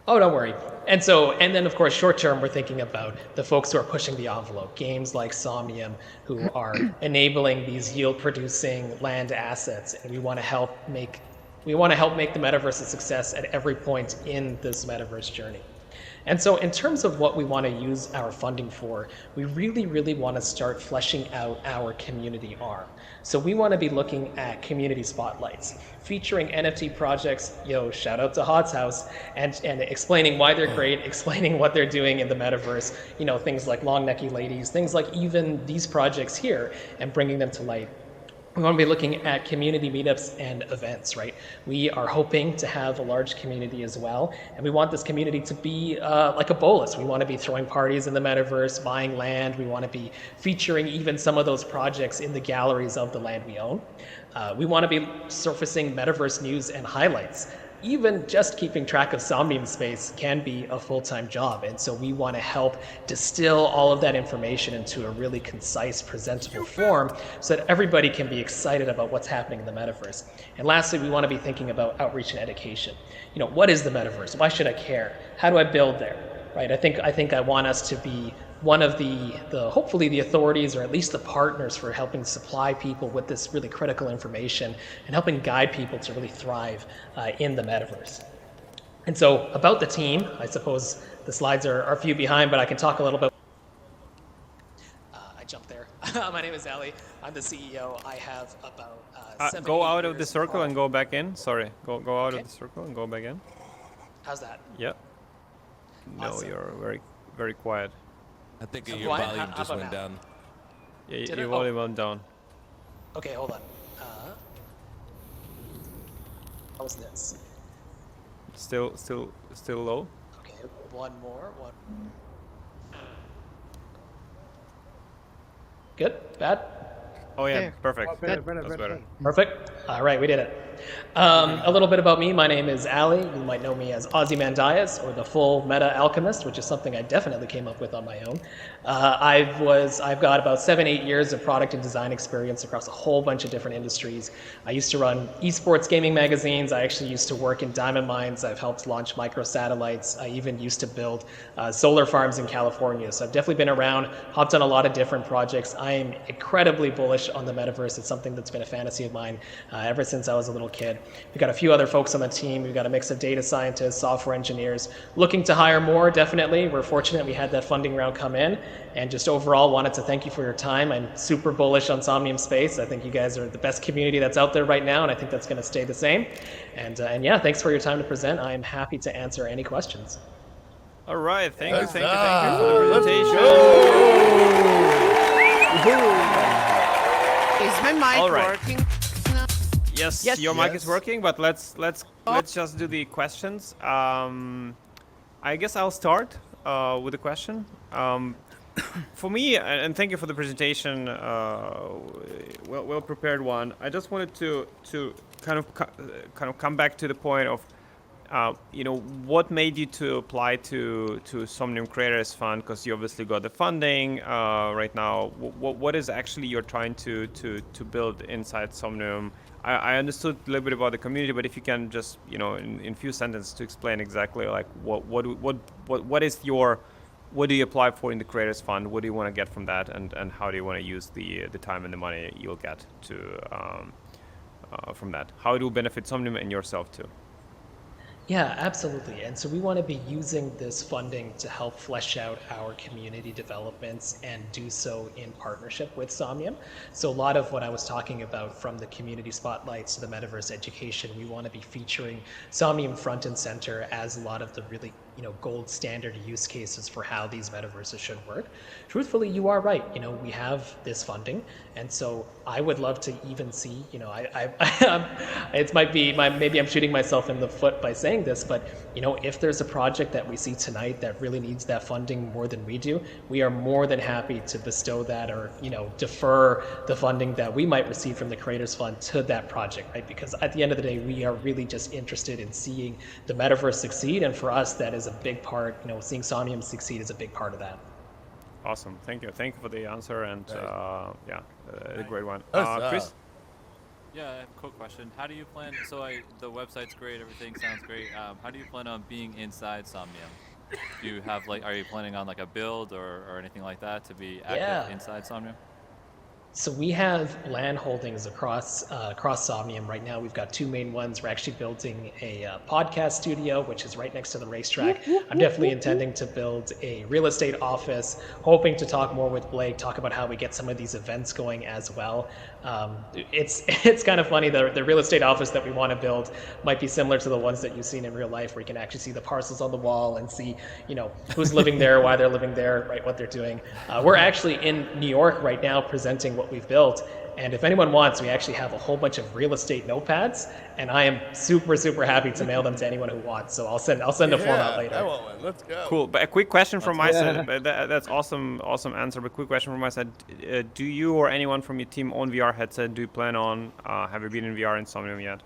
don't worry. And then of course, short term, we're thinking about the folks who are pushing the envelope, games like Somnium, who are enabling these yield producing land assets. And we want to help make the metaverse a success at every point in this metaverse journey. And so in terms of what we want to use our funding for, we really, really want to start fleshing out our community arm. So we want to be looking at community spotlights, featuring NFT projects, shout out to Hod's House, and explaining why they're great, explaining what they're doing in the metaverse, things like Long Necky Ladies, things like even these projects here, and bringing them to light. We want to be looking at community meetups and events, right? We are hoping to have a large community as well, and we want this community to be like a bolus. We want to be throwing parties in the metaverse, buying land. We want to be featuring even some of those projects in the galleries of the land we own. We want to be surfacing metaverse news and highlights. Even just keeping track of Somnium space can be a full-time job. And so we want to help distill all of that information into a really concise, presentable form so that everybody can be excited about what's happening in the metaverse. And lastly, we want to be thinking about outreach and education. What is the metaverse? Why should I care? How do I build there? Right? I think I want us to be one of the hopefully the authorities, or at least the partners, for helping supply people with this really critical information and helping guide people to really thrive in the metaverse. And so about the team, I suppose the slides are a few behind, but I can talk a little bit. I jumped there. My name is Ali. I'm the CEO. I have about 7 Go out of the years circle of- and go back in. Sorry, go out Okay. of the circle and go back in. How's that? Yeah. No, Awesome. you're very, very quiet. I think So your quiet? volume How just about went now? down. Yeah, Did your it? volume went down. Okay, hold on. How was this? Still low. Okay, one more. Good? Bad? Oh yeah, There. perfect. Better, That's better. Perfect. All right, we did it. A little bit about me. My name is Ali. You might know me as Ozymandias, or the full Meta Alchemist, which is something I definitely came up with on my own. I've got about 7-8 years of product and design experience across a whole bunch of different industries. I used to run esports gaming magazines. I actually used to work in diamond mines. I've helped launch microsatellites. I even used to build solar farms in California. So I've definitely been around, hopped on a lot of different projects. I am incredibly bullish on the metaverse. It's something that's been a fantasy of mine ever since I was a little kid. We've got a few other folks on the team. We've got a mix of data scientists, software engineers, looking to hire more, definitely. We're fortunate we had that funding round come in, and just overall wanted to thank you for your time. I'm super bullish on Somnium Space. I think you guys are the best community that's out there right now, and I think that's going to stay the same. And yeah, thanks for your time to present. I am happy to answer any questions. All right, thank you Let's for go. the presentation. Is my mic All right. working? Yes, Yes. your mic is Yes. working, but let's just do the questions. I guess I'll start with a question. For me, and thank you for the presentation, well prepared one. I just wanted to kind of come back to the point of what made you to apply to Somnium Creators Fund, because you obviously got the funding right now. What is actually you're trying to build inside Somnium? I understood a little bit about the community, but if you can just in few sentences to explain exactly like what do you apply for in the Creators Fund? What do you want to get from that, and how do you want to use the time and the money you'll get to from that? How it will benefit Somnium and yourself too? Yeah, absolutely. And so we want to be using this funding to help flesh out our community developments and do so in partnership with Somnium. So a lot of what I was talking about, from the community spotlights to the metaverse education, we want to be featuring Somnium front and center as a lot of the really gold standard use cases for how these metaverses should work. Truthfully, you are right. We have this funding, and so I would love to even see. It might be maybe I'm shooting myself in the foot by saying this, but if there's a project that we see tonight that really needs that funding more than we do, we are more than happy to bestow that or defer the funding that we might receive from the Creators Fund to that project, right? Because at the end of the day, we are really just interested in seeing the metaverse succeed, and for us, that is a big part. Seeing Somnium succeed is a big part of that. Awesome. Thank you for the answer, and a great one. That's, Chris? Yeah, I have a quick question. How do you plan? So the website's great. Everything sounds great. How do you plan on being inside Somnium? Do you have are you planning on like a build or anything like that to be active inside Somnium? So we have land holdings across Somnium right now. We've got two main ones. We're actually building a podcast studio, which is right next to the racetrack. I'm definitely intending to build a real estate office, hoping to talk more with Blake, talk about how we get some of these events going as well. It's kind of funny. The real estate office that we want to build might be similar to the ones that you've seen in real life, where you can actually see the parcels on the wall and see, who's living there, why they're living there, right, what they're doing. We're actually in New York right now presenting what we've built. And if anyone wants, we actually have a whole bunch of real estate notepads, and I am super, super happy to mail them to anyone who wants. So I'll send a form out later. I want one. Let's go. Cool. But a quick question from my side. That's awesome answer. But quick question from my side. Do you or anyone from your team own VR headset? Do you plan on? Have you been in VR in Somnium yet?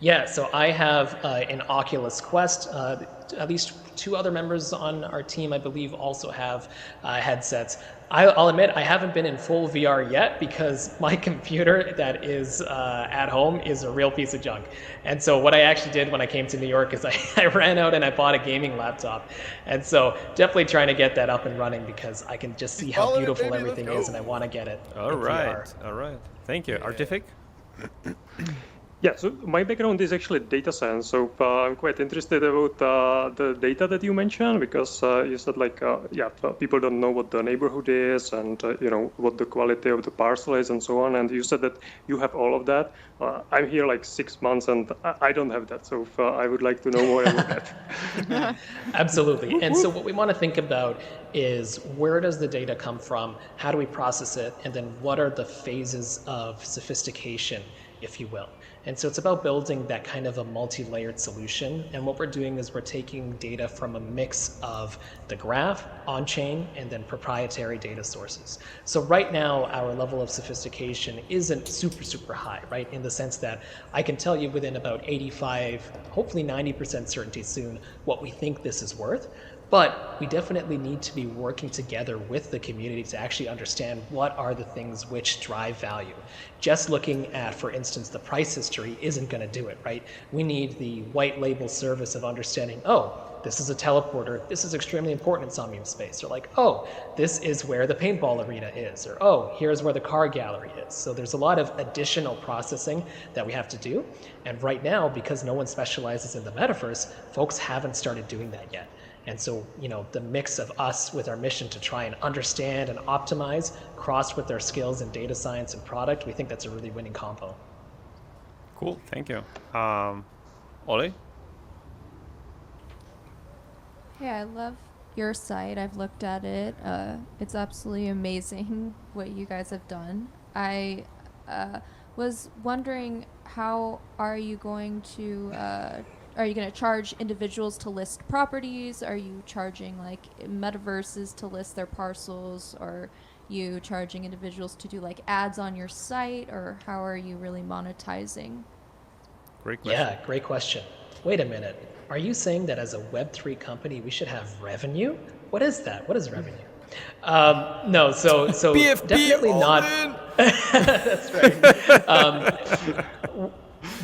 Yeah, so I have an Oculus Quest. At least two other members on our team, I believe, also have headsets. I'll admit I haven't been in full VR yet because my computer that is at home is a real piece of junk. And so what I actually did when I came to New York is I ran out and I bought a gaming laptop. And so definitely trying to get that up and running because I can just see how beautiful everything is and I want to get it in VR. All right. Thank you. Artific? Yeah, so my background is actually data science, so I'm quite interested about the data that you mentioned because you said people don't know what the neighborhood is and what the quality of the parcel is and so on, and you said that you have all of that. I'm here 6 months and I don't have that, so I would like to know more about that. Absolutely, and so what we want to think about is where does the data come from, how do we process it, and then what are the phases of sophistication, if you will. And so it's about building that kind of a multi-layered solution. And what we're doing is we're taking data from a mix of the graph, on-chain, and then proprietary data sources. So right now, our level of sophistication isn't super, super high, right? In the sense that I can tell you within about 85, hopefully 90% certainty soon, what we think this is worth. But we definitely need to be working together with the community to actually understand what are the things which drive value. Just looking at, for instance, the price history isn't going to do it, right? We need the white label service of understanding, oh, this is a teleporter. This is extremely important in Somnium space. Or like, oh, this is where the paintball arena is. Or, oh, here's where the car gallery is. So there's a lot of additional processing that we have to do. And right now, because no one specializes in the metaverse, folks haven't started doing that yet. And so, the mix of us with our mission to try and understand and optimize, crossed with their skills in data science and product, we think that's a really winning combo. Cool, thank you. Ollie? Yeah, I love your site. I've looked at it. It's absolutely amazing what you guys have done. I was wondering, how are you going to charge individuals to list properties? Are you charging metaverses to list their parcels? Or you charging individuals to do ads on your site? Or how are you really monetizing? Great question. Yeah, great question. Wait a minute. Are you saying that as a Web3 company, we should have revenue? What is that? What is revenue? No, so BFB definitely not. That's right.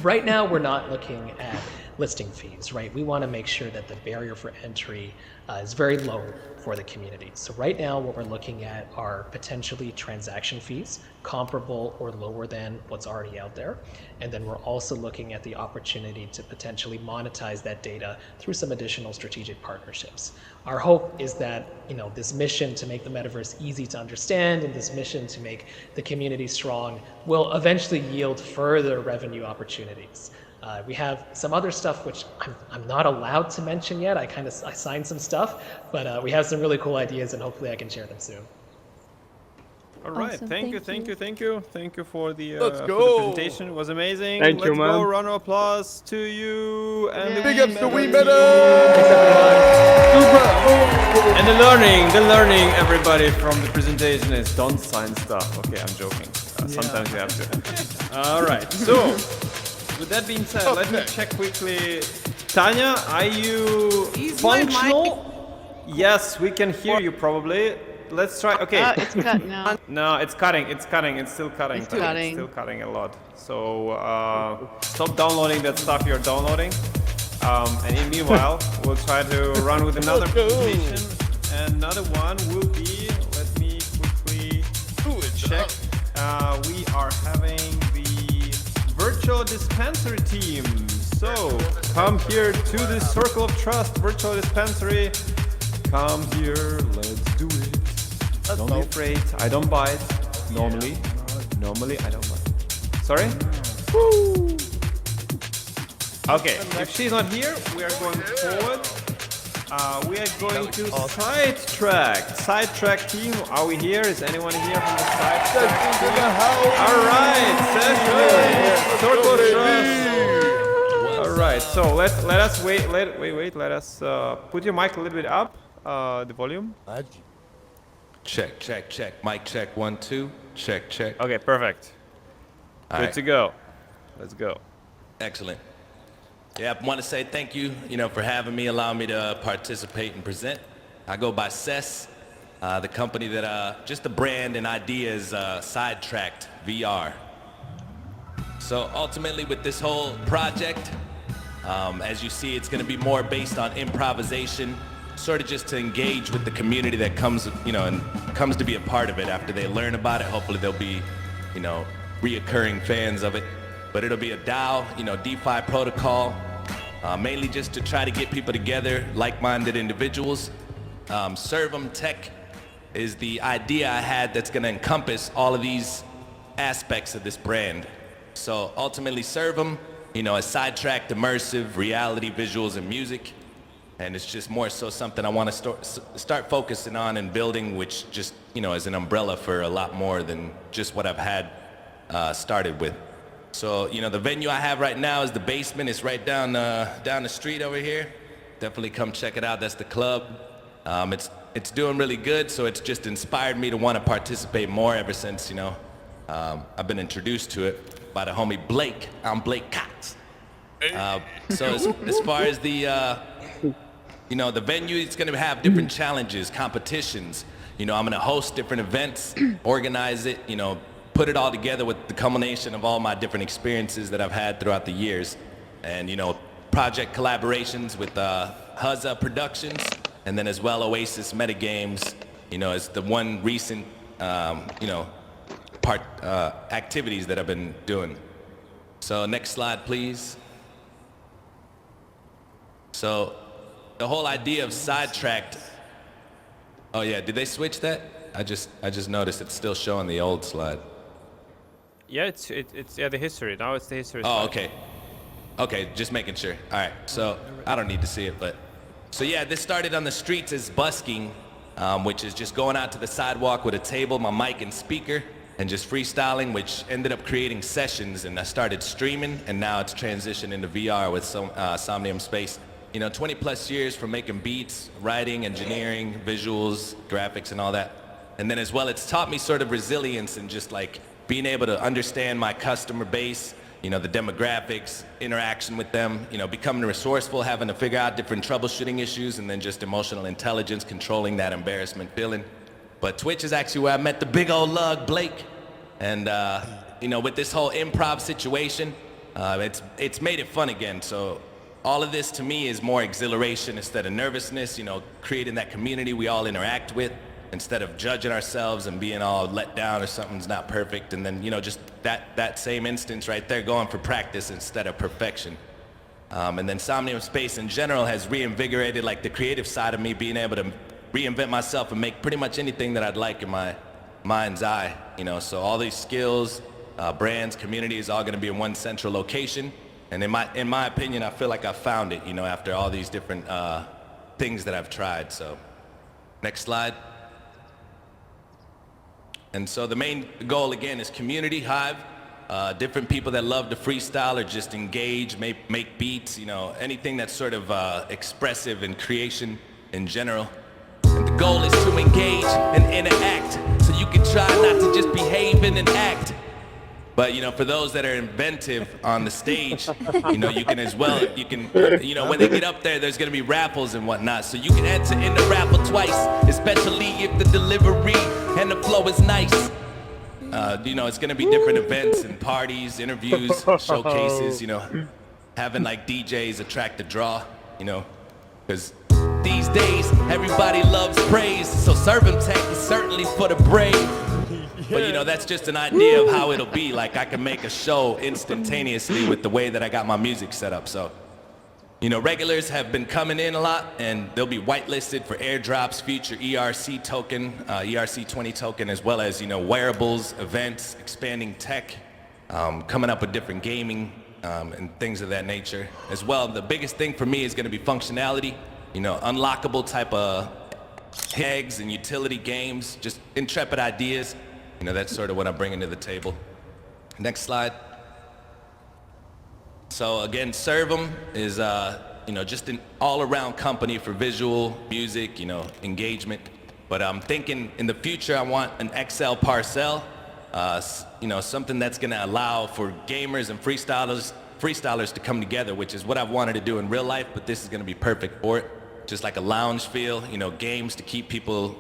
Right now, we're not looking at listing fees, right? We want to make sure that the barrier for entry is very low for the community. So right now, what we're looking at are potentially transaction fees, comparable or lower than what's already out there. And then we're also looking at the opportunity to potentially monetize that data through some additional strategic partnerships. Our hope is that, this mission to make the metaverse easy to understand and this mission to make the community strong will eventually yield further revenue opportunities. We have some other stuff which I'm not allowed to mention yet. I signed some stuff, but we have some really cool ideas, and hopefully I can share them soon. All right, Awesome. thank you for the, Let's for the go. presentation. It was amazing. Thank you, Let's go. man. Round of applause to you and the Big ups to Wemeta Wemeta. And the learning, everybody, from the presentation is don't sign stuff. Okay, I'm joking. Sometimes you have to. All right, so with that being said, let me check quickly. Tanya, are you Is my mic- functional? Yes, we can hear you probably. Let's try. Okay. It's cut now. No, it's cutting. It's cutting. It's still cutting. It's cutting. It's still cutting a lot. So stop downloading that stuff you're downloading. And in meanwhile, we'll try to run with another presentation. Another one will be. Let me quickly check. We are having the virtual dispensary team. So come here to the Circle of Trust virtual dispensary. Come here. Let's do it. Don't be afraid. I don't bite. Normally I don't bite. Sorry? Woo! Okay, if she's not here, we are going forward. We are going to Sidetracked team. Are we here? Is anyone here from the Sidetracked team? All right, session. Circle of Trust. All right, so let us wait. Let us put your mic a little bit up. The volume. Check. Mic check, 1, 2. Check. Okay, perfect. All Good right. to go. Let's go. Excellent. Yeah, I want to say thank you, for having me, allowing me to participate and present. I go by Cess, the company that, just the brand and idea is Sidetracked VR. So ultimately with this whole project, as you see, it's going to be more based on improvisation, sort of just to engage with the community that comes, and comes to be a part of it. After they learn about it, hopefully they'll be, reoccurring fans of it. But it'll be a DAO, DeFi protocol, mainly just to try to get people together, like-minded individuals. Serve 'em Tech is the idea I had that's going to encompass all of these aspects of this brand. So ultimately Serve 'em, is sidetracked, immersive, reality, visuals, and music. And it's just more so something I want to start focusing on and building, which just, is an umbrella for a lot more than just what I've had started with. So, the venue I have right now is the basement. It's right down the street over here. Definitely come check it out. That's the club. It's doing really good, so it's just inspired me to want to participate more ever since, I've been introduced to it by the homie Blake. I'm Blake Cox. So as far as the the venue, it's going to have different challenges, competitions. I'm going to host different events, organize it, put it all together with the culmination of all my different experiences that I've had throughout the years. And, project collaborations with Huzza Productions, and then as well Oasis Metagames, as the one recent, activities that I've been doing. So next slide, please. So the whole idea of Sidetracked. Oh yeah, did they switch that? I just noticed it's still showing the old slide. Yeah, it's the history. Now it's the history. Oh, slide. okay, just making sure. All right, so I don't need to see it, but so yeah, this started on the streets as busking, which is just going out to the sidewalk with a table, my mic and speaker, and just freestyling, which ended up creating sessions, and I started streaming, and now it's transitioned into VR with Somnium Space. 20 plus years from making beats, writing, engineering, visuals, graphics, and all that. And then as well, it's taught me sort of resilience and just like being able to understand my customer base, the demographics, interaction with them, becoming resourceful, having to figure out different troubleshooting issues, and then just emotional intelligence, controlling that embarrassment feeling. But Twitch is actually where I met the big old lug, Blake. And, with this whole improv situation, it's made it fun again. So all of this to me is more exhilaration instead of nervousness, creating that community we all interact with instead of judging ourselves and being all let down or something's not perfect. And then, just that same instance right there, going for practice instead of perfection. And then Somnium Space in general has reinvigorated like the creative side of me, being able to reinvent myself and make pretty much anything that I'd like in my mind's eye. So all these skills, brands, communities, all going to be in one central location. And in my opinion, I feel like I found it, after all these different things that I've tried. So, next slide. And so the main goal again is community hive. Different people that love to freestyle or just engage, make beats, anything that's sort of expressive and creation in general. And the goal is to engage and interact, so you can try not to just behave and act. But for those that are inventive on the stage, you can as well. You can, when they get up there, there's gonna be raffles and whatnot. So you can enter in the raffle twice, especially if the delivery and the flow is nice. It's gonna be different events and parties, interviews, showcases. Having like DJs attract the draw. Because these days everybody loves praise. So serving tech is certainly for the brave. But that's just an idea of how it'll be. Like I can make a show instantaneously with the way that I got my music set up. So, regulars have been coming in a lot, and they'll be whitelisted for airdrops, future ERC token, ERC20 token, as well as wearables, events, expanding tech, coming up with different gaming and things of that nature. As well, the biggest thing for me is going to be functionality. Unlockable type of eggs and utility games, just intrepid ideas. That's sort of what I'm bringing to the table. Next slide. So again, Servum is, just an all-around company for visual, music, engagement. But I'm thinking in the future, I want an XL parcel, something that's gonna allow for gamers and freestylers to come together, which is what I've wanted to do in real life, but this is gonna be perfect for it. Just like a lounge feel, games to keep people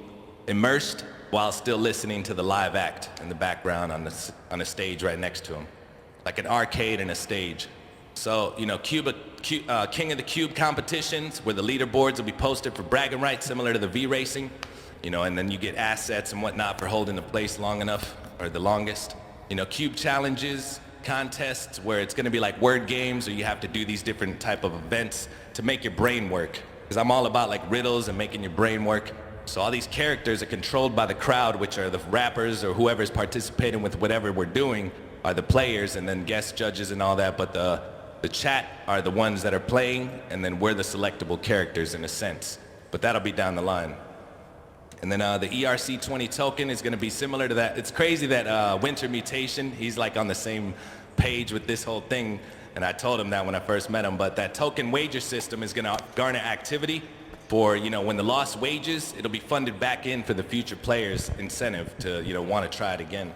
immersed, while still listening to the live act in the background on the stage right next to them. Like an arcade and a stage. So, King of the Cube competitions where the leaderboards will be posted for bragging rights, similar to the V-Racing, and then you get assets and whatnot for holding the place long enough, or the longest. Cube challenges, contests where it's gonna be like word games, or you have to do these different type of events to make your brain work. Because I'm all about like riddles and making your brain work. So all these characters are controlled by the crowd, which are the rappers or whoever's participating with whatever we're doing are the players, and then guest judges and all that. But the chat are the ones that are playing, and then we're the selectable characters in a sense. But that'll be down the line. And then the ERC20 token is going to be similar to that. It's crazy that Winter Mutation, he's like on the same page with this whole thing. And I told him that when I first met him. But that token wager system is going to garner activity. For, when the lost wages, it'll be funded back in for the future players' incentive to, want to try it again.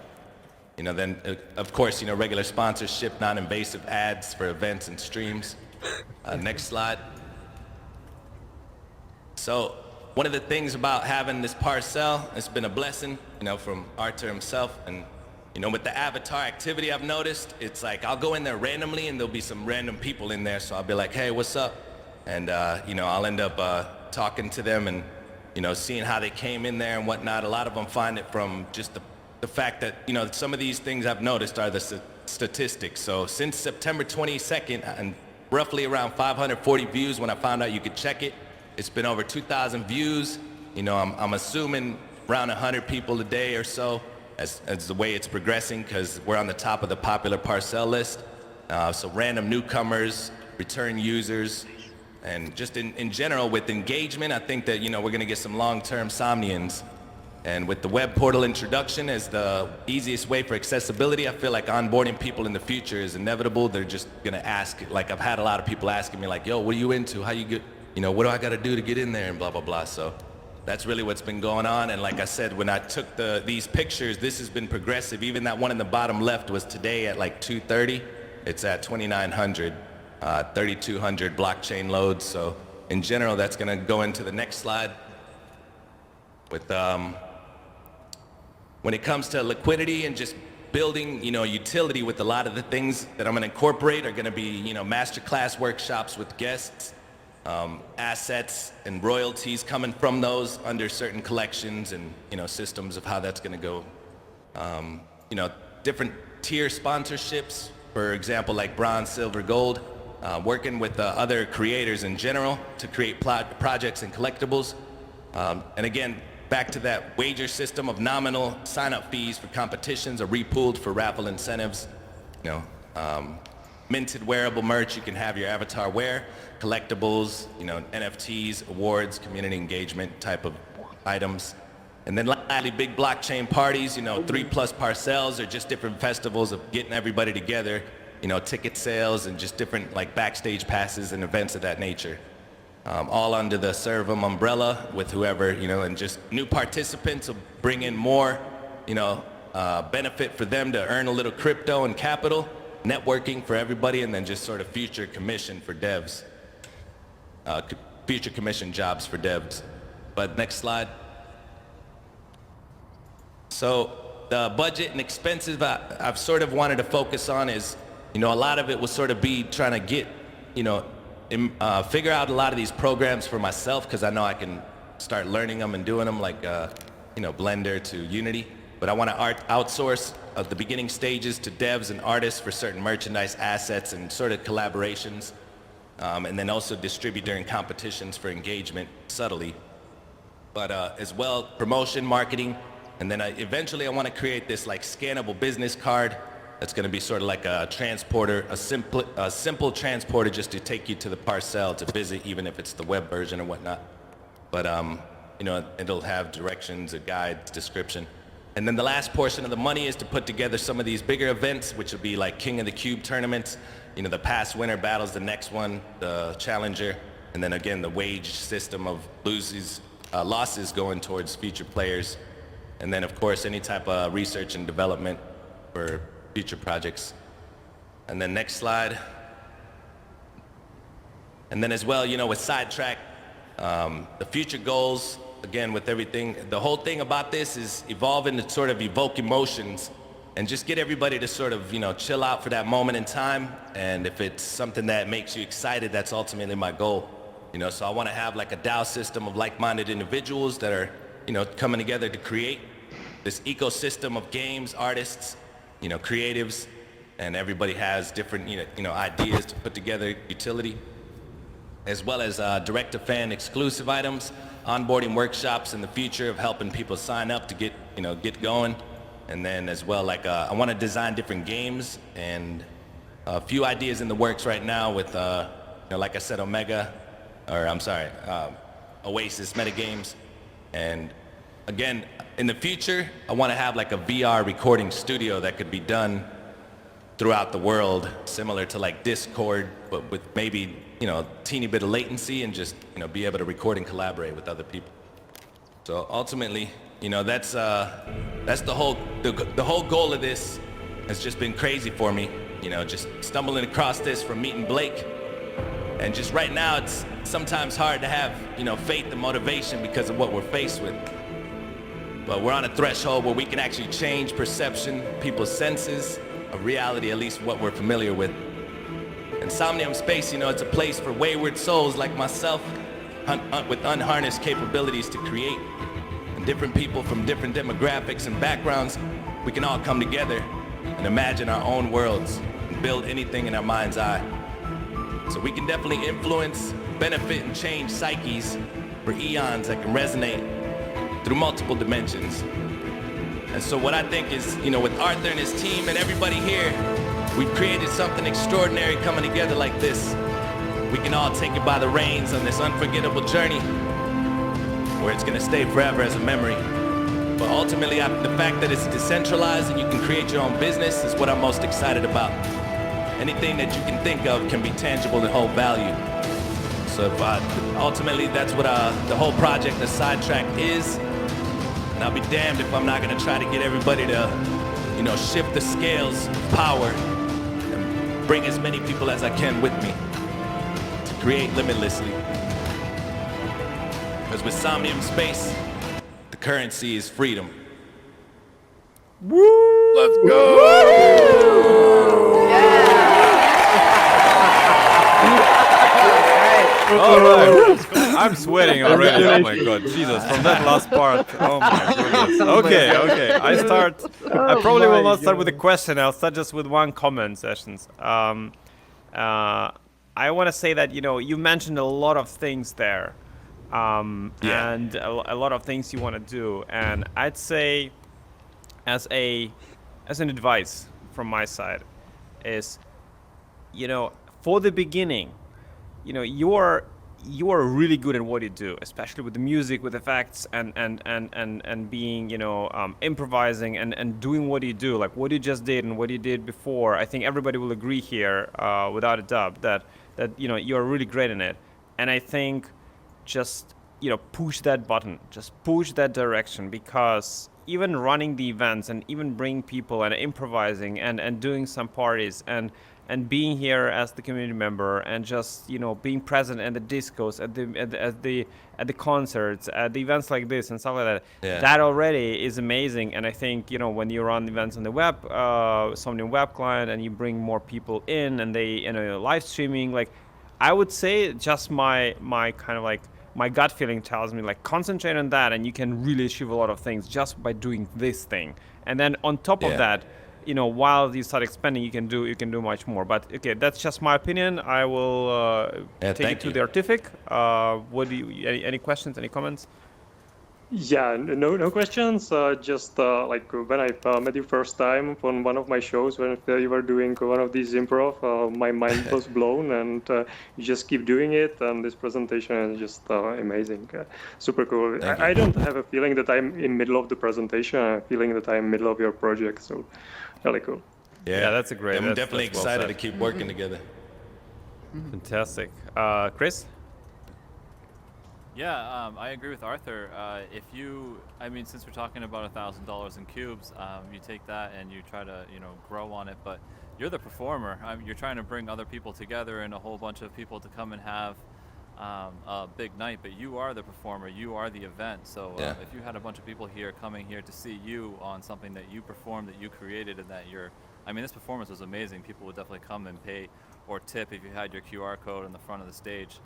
Then, of course, regular sponsorship, non-invasive ads for events and streams. Next slide. So, one of the things about having this parcel, it's been a blessing, from Arthur himself. And, with the avatar activity I've noticed, it's like I'll go in there randomly and there'll be some random people in there. So I'll be like, hey, what's up? And, I'll end up talking to them and, seeing how they came in there and whatnot. A lot of them find it from just the fact that, some of these things I've noticed are the statistics. So since September 22nd, and roughly around 540 views when I found out you could check it, it's been over 2,000 views. I'm assuming around 100 people a day or so as the way it's progressing, because we're on the top of the popular parcel list. So random newcomers, return users, and just in general with engagement, I think that, we're gonna get some long-term Somnians. And with the web portal introduction as the easiest way for accessibility, I feel like onboarding people in the future is inevitable. They're just gonna ask, like I've had a lot of people asking me like, yo, what are you into? How you get, what do I gotta do to get in there and blah, blah, blah. So that's really what's been going on. And like I said, when I took these pictures, this has been progressive. Even that one in the bottom left was today at like 2:30. It's at 2,900. 3,200 blockchain loads. So in general, that's going to go into the next slide. With when it comes to liquidity and just building, utility with a lot of the things that I'm going to incorporate are going to be, masterclass workshops with guests, assets and royalties coming from those under certain collections and, systems of how that's going to go. Different tier sponsorships, for example, like bronze, silver, gold. Working with other creators in general to create projects and collectibles. And again, back to that wager system of nominal sign-up fees for competitions are repooled for raffle incentives. minted wearable merch you can have your avatar wear, collectibles, NFTs, awards, community engagement type of items. And then lastly, big blockchain parties, 3+ parcels or just different festivals of getting everybody together, ticket sales and just different like backstage passes and events of that nature. All under the Servum umbrella with whoever, and just new participants will bring in more, benefit for them to earn a little crypto and capital, networking for everybody, and then just sort of future commission for devs, future commission jobs for devs. But next slide. So the budget and expenses I've sort of wanted to focus on is, a lot of it will sort of be trying to get, figure out a lot of these programs for myself, because I know I can start learning them and doing them, like Blender to Unity. But I want to outsource at the beginning stages to devs and artists for certain merchandise assets and sort of collaborations, and then also distribute during competitions for engagement subtly. But as well, promotion, marketing, and then eventually I want to create this like scannable business card that's going to be sort of like a transporter, a simple transporter just to take you to the parcel to visit, even if it's the web version or whatnot. But it'll have directions, a guide, description. And then the last portion of the money is to put together some of these bigger events, which will be like King of the Cube tournaments, the past winner battles the next one, the challenger, and then again the wage system of losses going towards future players. And then of course any type of research and development for future projects. And then next slide. And then as well, with Sidetracked, the future goals, again, with everything, the whole thing about this is evolving to sort of evoke emotions and just get everybody to sort of, chill out for that moment in time. And if it's something that makes you excited, that's ultimately my goal. So I want to have like a DAO system of like-minded individuals that are, coming together to create this ecosystem of games, artists, creatives, and everybody has different, ideas to put together utility, as well as direct-to-fan exclusive items, onboarding workshops in the future of helping people sign up to get going. And then as well, like I want to design different games, and a few ideas in the works right now with, like I said, Oasis metagames. And again, in the future, I want to have like a VR recording studio that could be done throughout the world, similar to like Discord, but with maybe, teeny bit of latency, and just, be able to record and collaborate with other people. So ultimately, that's the whole goal of this has just been crazy for me, just stumbling across this from meeting Blake. And just right now, it's sometimes hard to have, faith and motivation because of what we're faced with. But we're on a threshold where we can actually change perception, people's senses of reality, at least what we're familiar with. And Somnium Space, it's a place for wayward souls like myself with unharnessed capabilities to create. And different people from different demographics and backgrounds, we can all come together and imagine our own worlds and build anything in our mind's eye. So we can definitely influence, benefit, and change psyches for eons that can resonate through multiple dimensions. And so what I think is, with Arthur and his team and everybody here, we've created something extraordinary coming together like this. We can all take it by the reins on this unforgettable journey where it's gonna stay forever as a memory. But ultimately, the fact that it's decentralized and you can create your own business is what I'm most excited about. Anything that you can think of can be tangible and hold value. So ultimately, that's what the whole project, the Sidetracked, is. And I'll be damned if I'm not gonna try to get everybody to, shift the scales of power and bring as many people as I can with me to create limitlessly. Because with Somnium Space, the currency is freedom. Woo! Let's go! All right. I'm sweating already. Oh my god, Jesus! From that last part. Oh my goodness. Okay. I probably will not start with a question. I'll start just with one comment. Sessions. I want to say that you mentioned a lot of things there, and a lot of things you want to do. And I'd say, as an advice from my side, is for the beginning, you are really good at what you do, especially with the music, with effects, and being, improvising and doing what you do, like what you just did and what you did before. I think everybody will agree here, without a doubt, that you're really great in it. And I think just push that button, just push that direction, because even running the events and even bringing people and improvising and doing some parties and being here as the community member and just being present at the discos, at the concerts, at the events like this and stuff like that. Yeah. That already is amazing. And I think when you run events on the web, Somnium web client, and you bring more people in and they live streaming, like I would say just my kind of like my gut feeling tells me, like, concentrate on that and you can really achieve a lot of things just by doing this thing. And then on top of that, while you start expanding, you can do much more. But okay, that's just my opinion. I will take it to the artific. What do you? Any questions? Any comments? Yeah, no questions. Just like when I met you first time on one of my shows, when you were doing one of these improv, my mind was blown, and you just keep doing it. And this presentation is just amazing, super cool. I don't have a feeling that I'm in middle of the presentation. I'm a feeling that I'm middle of your project. So really cool. Yeah, that's a great. I'm definitely that's well excited said. to keep working together. Fantastic, Chris. Yeah, I agree with Arthur. Since we're talking about $1,000 in cubes, you take that and you try to, grow on it. But you're the performer. You're trying to bring other people together and a whole bunch of people to come and have a big night. But you are the performer. You are the event. So if you had a bunch of people here coming here to see you on something that you performed, that you created, and that this performance was amazing. People would definitely come and pay or tip if you had your QR code on the front of the stage.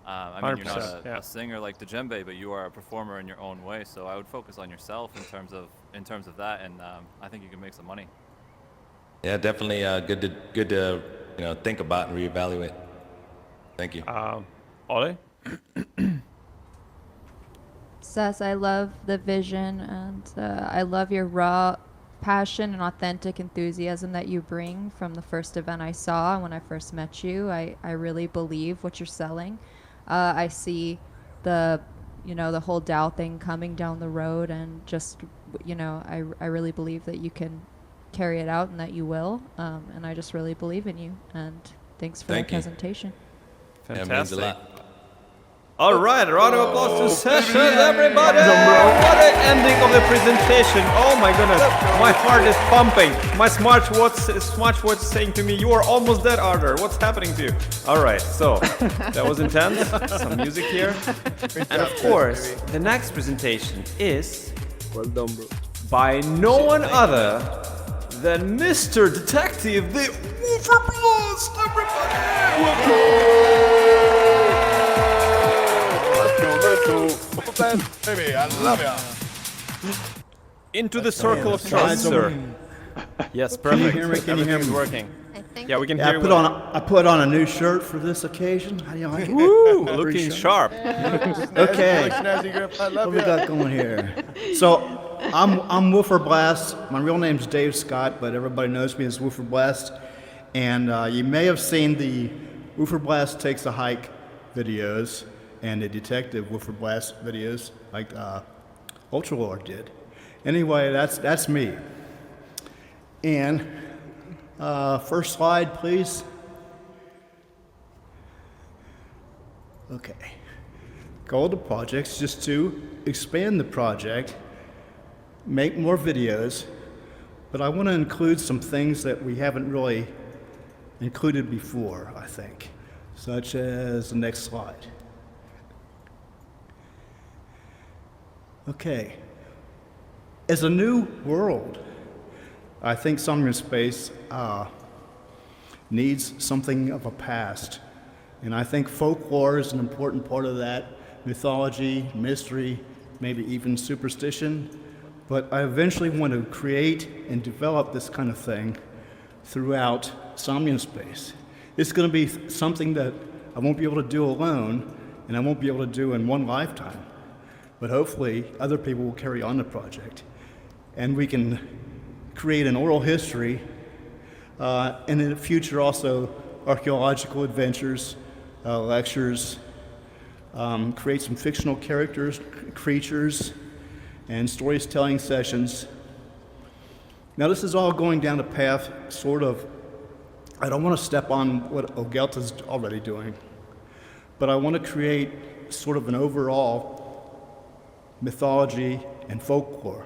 You're not a singer like Djembe, but you are a performer in your own way. So I would focus on yourself in terms of that, and I think you can make some money. Yeah, definitely good to think about and reevaluate. Thank you. Ole? Sess, I love the vision, and I love your raw passion and authentic enthusiasm that you bring from the first event I saw when I first met you. I really believe what you're selling. I see the whole DAO thing coming down the road, and just I really believe that you can carry it out and that you will. And I just really believe in you. And thanks for the presentation. Fantastic. That means a lot. All right, a round of applause to Sessions, everybody! What an ending of the presentation! Oh my goodness, my heart is pumping. My smartwatch is saying to me, "You are almost dead, Arthur. What's happening to you?" All right, so that was intense. Some music here, and of course, the next presentation is Well done, bro. by no one other than Mr. Detective, the Woofer Plus. Everybody! Baby, I love ya. Into the circle of trust, sir. Yes, perfect. Can you hear me? Everything's working. Yeah, we can Yeah, hear you. I put on a new shirt for this occasion. How do you like it? Woo, looking sharp. Okay, I what love we ya. got going here? So, I'm Woofer Blast. My real name's Dave Scott, but everybody knows me as Woofer Blast. And you may have seen the Woofer Blast Takes a Hike videos and the Detective Woofer Blast videos, like Ultralord did. Anyway, that's me. And first slide, please. Okay. Goal of the project's just to expand the project, make more videos, but I want to include some things that we haven't really included before, I think, such as the next slide. Okay. As a new world, I think Somnium Space needs something of a past. And I think folklore is an important part of that. Mythology, mystery, maybe even superstition. But I eventually want to create and develop this kind of thing throughout Somnium Space. It's going to be something that I won't be able to do alone, and I won't be able to do in one lifetime. But hopefully, other people will carry on the project. And we can create an oral history, and in the future also archaeological adventures, lectures, create some fictional characters, creatures, and storytelling sessions. Now this is all going down a path, sort of, I don't want to step on what Ogelta's already doing, but I want to create sort of an overall mythology and folklore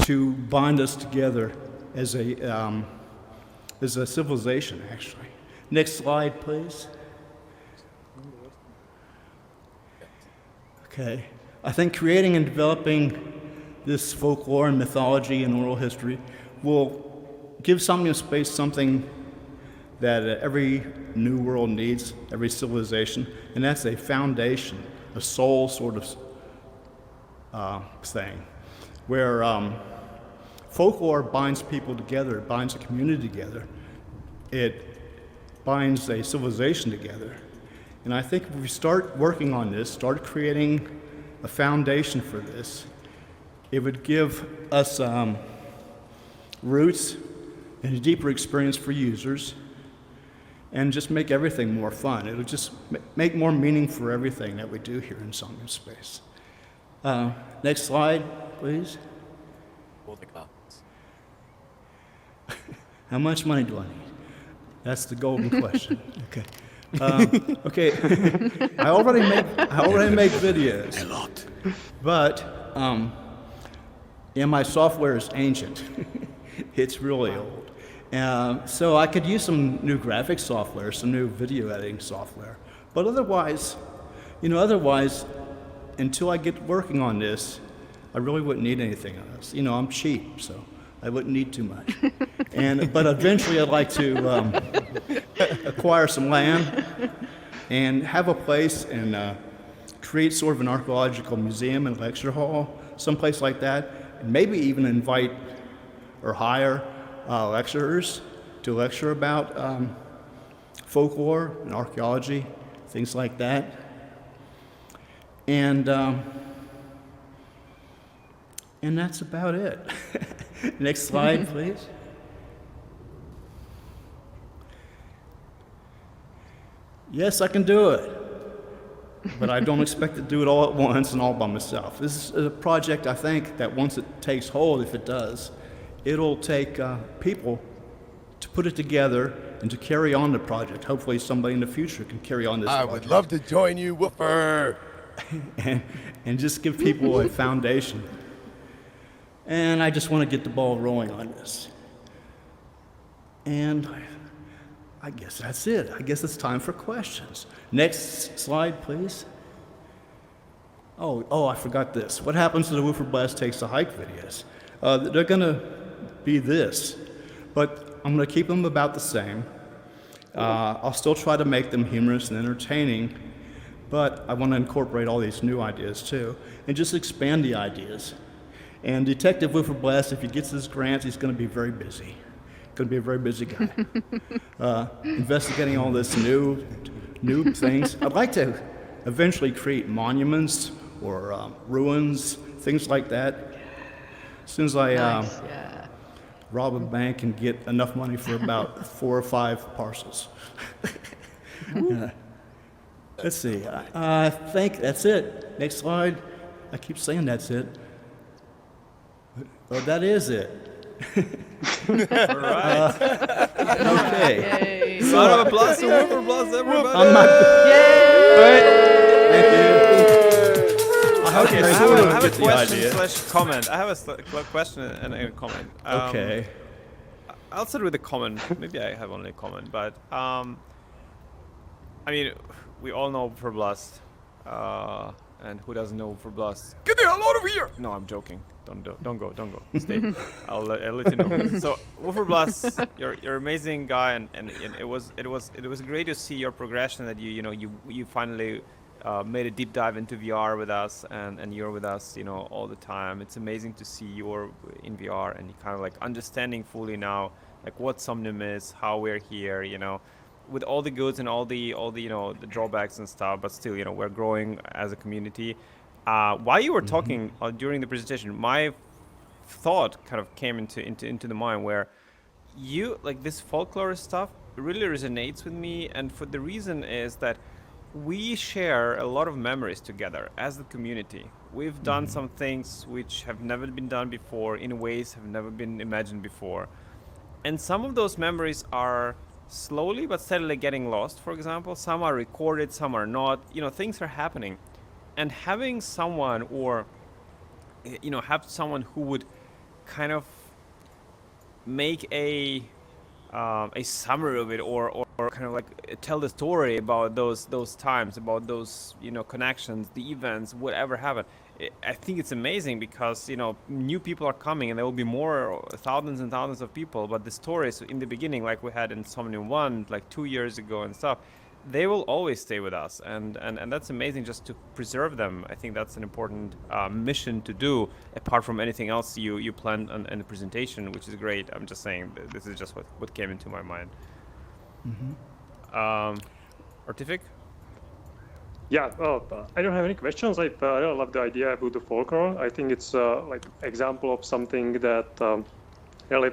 to bind us together as a civilization, actually. Next slide, please. Okay. I think creating and developing this folklore and mythology and oral history will give Somnium Space something that every new world needs, every civilization, and that's a foundation, a soul sort of thing, where folklore binds people together, it binds a community together, it binds a civilization together. And I think if we start working on this, start creating a foundation for this, it would give us roots and a deeper experience for users, and just make everything more fun. It'll just make more meaning for everything that we do here in Somnium Space. Next slide, please. How much money do I need? That's the golden question. Okay. Okay. I already make videos. A lot. But my software is ancient. It's really old. So I could use some new graphics software, some new video editing software. But otherwise, until I get working on this, I really wouldn't need anything else. I'm cheap, so I wouldn't need too much. But eventually I'd like to acquire some land and have a place and create sort of an archaeological museum and lecture hall, someplace like that, and maybe even invite or hire lecturers to lecture about folklore and archaeology, things like that. And that's about it. Next slide, please. Yes, I can do it, but I don't expect to do it all at once and all by myself. This is a project, I think, that once it takes hold, if it does, it'll take people to put it together and to carry on the project. Hopefully somebody in the future can carry on this project. I would love to join you, Woofer. and just give people a foundation. And I just want to get the ball rolling on this. And I guess that's it. I guess it's time for questions. Next slide, please. Oh, I forgot this. What happens to the Woofer Blast Takes a Hike videos? They're going to be this, but I'm going to keep them about the same. I'll still try to make them humorous and entertaining, but I want to incorporate all these new ideas too, and just expand the ideas. And Detective Woofer Blast, if he gets his grant, he's going to be very busy. Going to be a very busy guy. Investigating all this new things. I'd like to eventually create monuments or ruins, things like that. As soon as I rob a bank and get enough money for about 4 or 5 parcels. Let's see. I think that's it. Next slide. I keep saying that's it. But that is it. All right. Okay. Yay. Round of applause to Woofer Blast, everybody. Thank you. Okay, I have a question slash comment. I have a question and a comment. Okay. I'll start with a comment. Maybe I have only a comment, but I mean, we all know Woofer Blast, and who doesn't know Woofer Blast? Get the hell out of here! No, I'm joking. Don't go. Stay. I'll let you know. So Woofer Blast, you're amazing guy, and it was great to see your progression. That you finally made a deep dive into VR with us, and you're with us all the time. It's amazing to see you're in VR and you kind of like understanding fully now like what Somnium is, how we're here. With all the goods and all the the drawbacks and stuff, but still we're growing as a community. While you were talking during the presentation, my thought kind of came into the mind where you like this folklore stuff really resonates with me, and for the reason is that we share a lot of memories together as the community. We've done some things which have never been done before, in ways have never been imagined before. And some of those memories are slowly but steadily getting lost, for example. Some are recorded, some are not. Things are happening. And having someone, or, have someone who would kind of make a summary of it, or kind of like tell the story about those times, about those connections, the events, whatever happened. I think it's amazing because new people are coming, and there will be more, thousands and thousands of people. But the stories in the beginning, like we had in Somnium 1, like 2 years ago and stuff, they will always stay with us, and that's amazing just to preserve them. I think that's an important mission to do, apart from anything else you plan in the presentation, which is great. I'm just saying this is just what came into my mind. Artific? Yeah, I don't have any questions. I love the idea about the folklore. I think it's like example of something that really,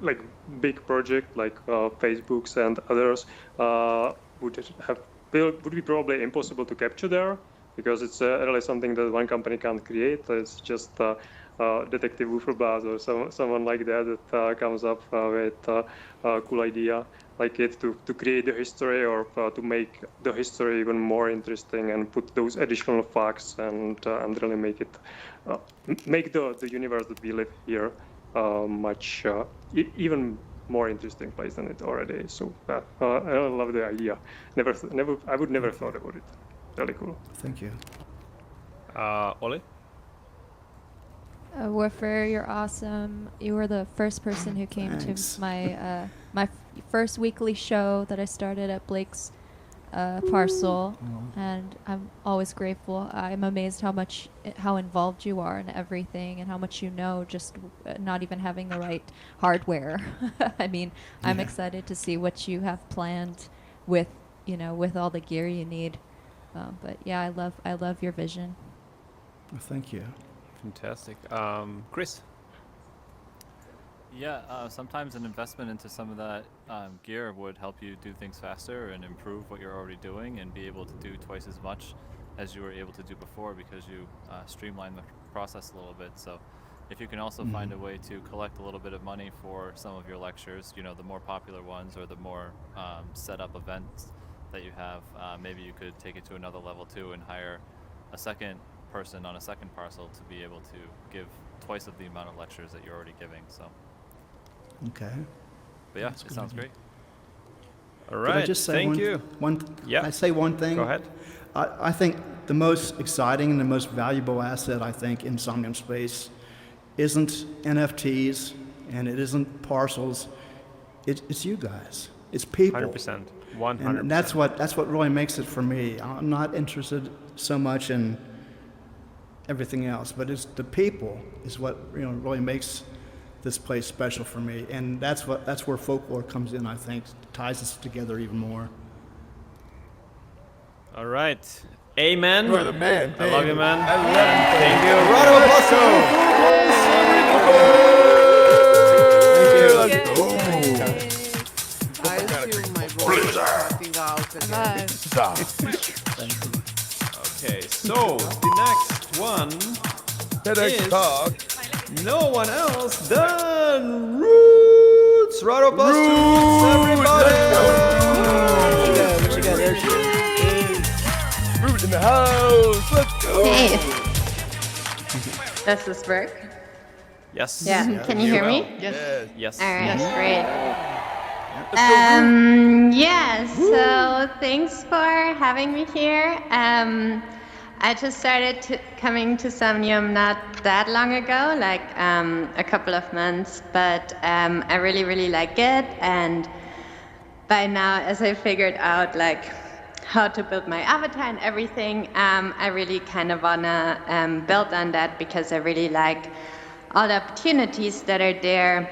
like big project like Facebook's and others would be probably impossible to capture there, because it's really something that one company can't create. It's just Detective Woofer or someone like that comes up with a cool idea like it to create the history, or to make the history even more interesting and put those additional facts and really make it make the universe that we live here much even more interesting place than it already is. So I really love the idea. I would never thought about it. Really cool. Thank you. Oli? Woofer, you're awesome. You were the first person who came to my first weekly show that I started at Blake's parcel, and I'm always grateful. I'm amazed how involved you are in everything, and how much you know, just not even having the right hardware. I mean, I'm excited to see what you have planned with all the gear you need. But yeah, I love your vision. Well, thank you. Fantastic. Chris? Yeah, sometimes an investment into some of that gear would help you do things faster and improve what you're already doing, and be able to do twice as much as you were able to do before, because you streamline the process a little bit. So if you can also find a way to collect a little bit of money for some of your lectures, the more popular ones or the more set up events that you have, maybe you could take it to another level too, and hire a second person on a second parcel to be able to give twice of the amount of lectures that you're already giving. So Okay. but yeah, it sounds great. All Could I right. just say Thank one, you. Can I say one thing? Go ahead. I think the most exciting and the most valuable asset, I think, in Somnium space isn't NFTs and it isn't parcels. It's you guys. It's people. 100%. 100%. And that's what really makes it for me. I'm not interested so much in everything else, but it's the people is what really makes this place special for me, and that's where folklore comes in. I think ties us together even more. All right. Amen. You are the man. I love you, man. I love you. Thank you. Round of applause to Let's go. I assume my voice is cutting out again. Stop. Okay, so the next one TEDx is talk. no one else than Roots. Round of applause to Roots, everybody. What you got? There she is. Root in the house. Let's go. Hey. Does this work? Yes. Yeah. Can you hear me? Yes. All right. Great. Yeah, so thanks for having me here. I just started coming to Somnium not that long ago, like a couple of months, but I really, really like it. And by now, as I figured out like how to build my avatar and everything, I really kind of wanna build on that, because I really like all the opportunities that are there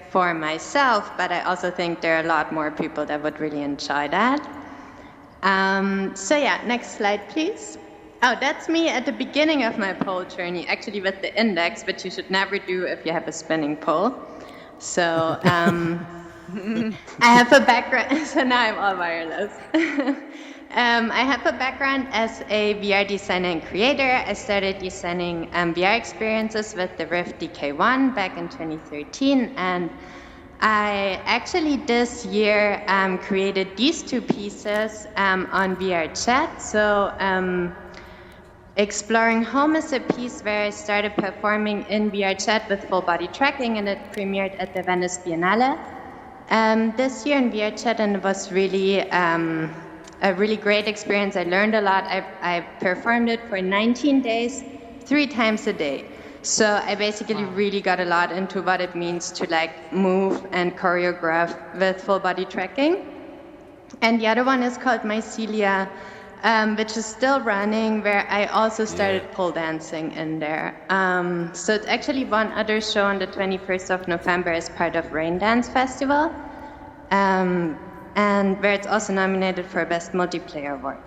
for myself, but I also think there are a lot more people that would really enjoy that. So yeah, next slide, please. Oh, that's me at the beginning of my pole journey, actually with the index, which you should never do if you have a spinning pole. So I have a background, so now I'm all wireless. I have a background as a VR designer and creator. I started designing VR experiences with the Rift DK1 back in 2013, and I actually this year created these two pieces on VR chat. So Exploring Home is a piece where I started performing in VR chat with full body tracking, and it premiered at the Venice Biennale this year in VR chat, and it was really a really great experience. I learned a lot. I performed it for 19 days, 3 times a day. So I basically really got a lot into what it means to like move and choreograph with full body tracking. And the other one is called Mycelia, which is still running, where I also started pole dancing in there. So it's actually one other show on the 21st of November as part of Rain Dance Festival, and where it's also nominated for Best Multiplayer Award.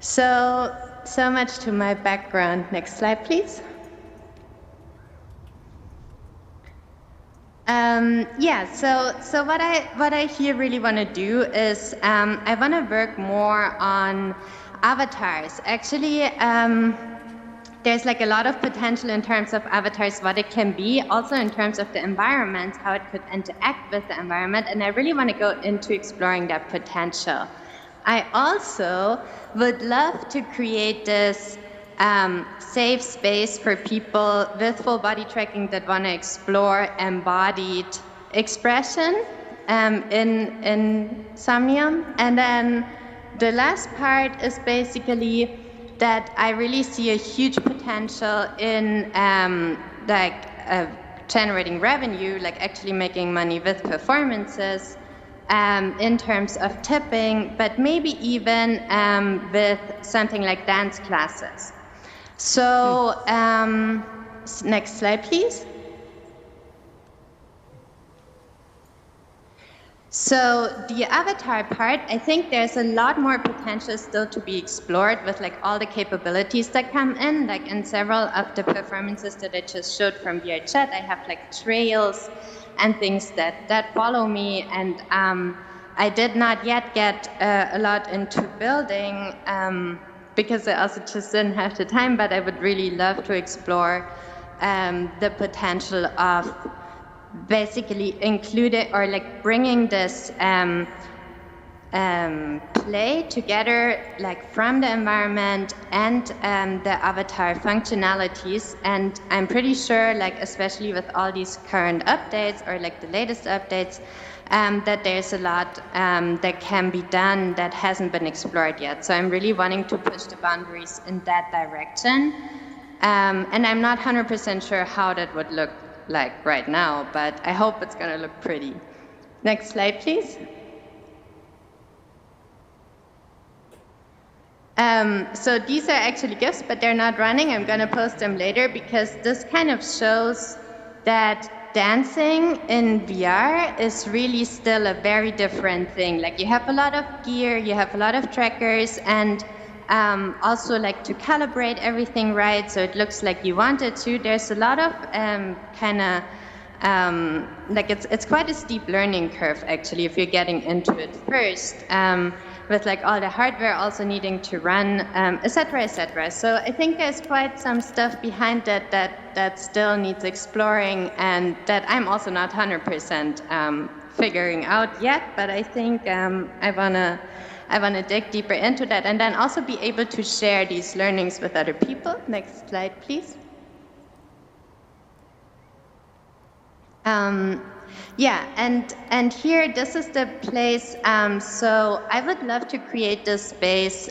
So much to my background. Next slide, please. So what I here really want to do is I want to work more on avatars. Actually, there's like a lot of potential in terms of avatars, what it can be, also in terms of the environment, how it could interact with the environment, and I really want to go into exploring that potential. I also would love to create this safe space for people with full body tracking that want to explore embodied expression in Somnium. And then the last part is basically that I really see a huge potential in generating revenue, like actually making money with performances, in terms of tipping, but maybe even with something like dance classes. So next slide, please. So the avatar part, I think there's a lot more potential still to be explored with like all the capabilities that come in. Like in several of the performances that I just showed from VR chat, I have like trails and things that follow me. And I did not yet get a lot into building because I also just didn't have the time, but I would really love to explore the potential of basically including or like bringing this play together, like from the environment and the avatar functionalities. And I'm pretty sure, like especially with all these current updates or like the latest updates, that there's a lot that can be done that hasn't been explored yet. So I'm really wanting to push the boundaries in that direction. And I'm not 100% sure how that would look like right now, but I hope it's going to look pretty. Next slide, please. So these are actually GIFs, but they're not running. I'm going to post them later because this kind of shows that dancing in VR is really still a very different thing. Like you have a lot of gear, you have a lot of trackers, and also like to calibrate everything right so it looks like you want it to. There's a lot of like it's quite a steep learning curve actually if you're getting into it first, with like all the hardware also needing to run, etc., etc. So I think there's quite some stuff behind that still needs exploring, and that I'm also not 100% figuring out yet. But I think I wanna dig deeper into that, and then also be able to share these learnings with other people. Next slide, please. And here, this is the place. So I would love to create this space,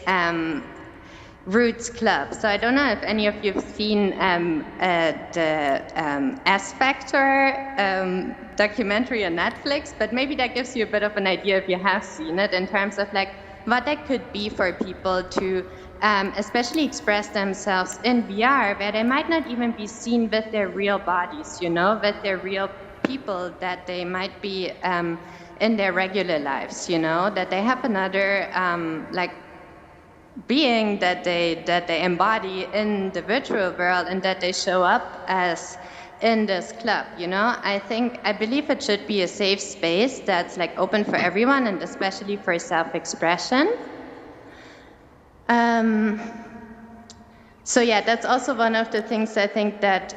Roots Club. So I don't know if any of you have seen the S Factor documentary on Netflix, but maybe that gives you a bit of an idea if you have seen it, in terms of like what that could be for people to especially express themselves in VR, where they might not even be seen with their real bodies, you know, with their real people that they might be in their regular lives, you know, that they have another like being that they embody in the virtual world, and that they show up as in this club, you know? I believe it should be a safe space that's like open for everyone and especially for self-expression. So yeah, that's also one of the things I think that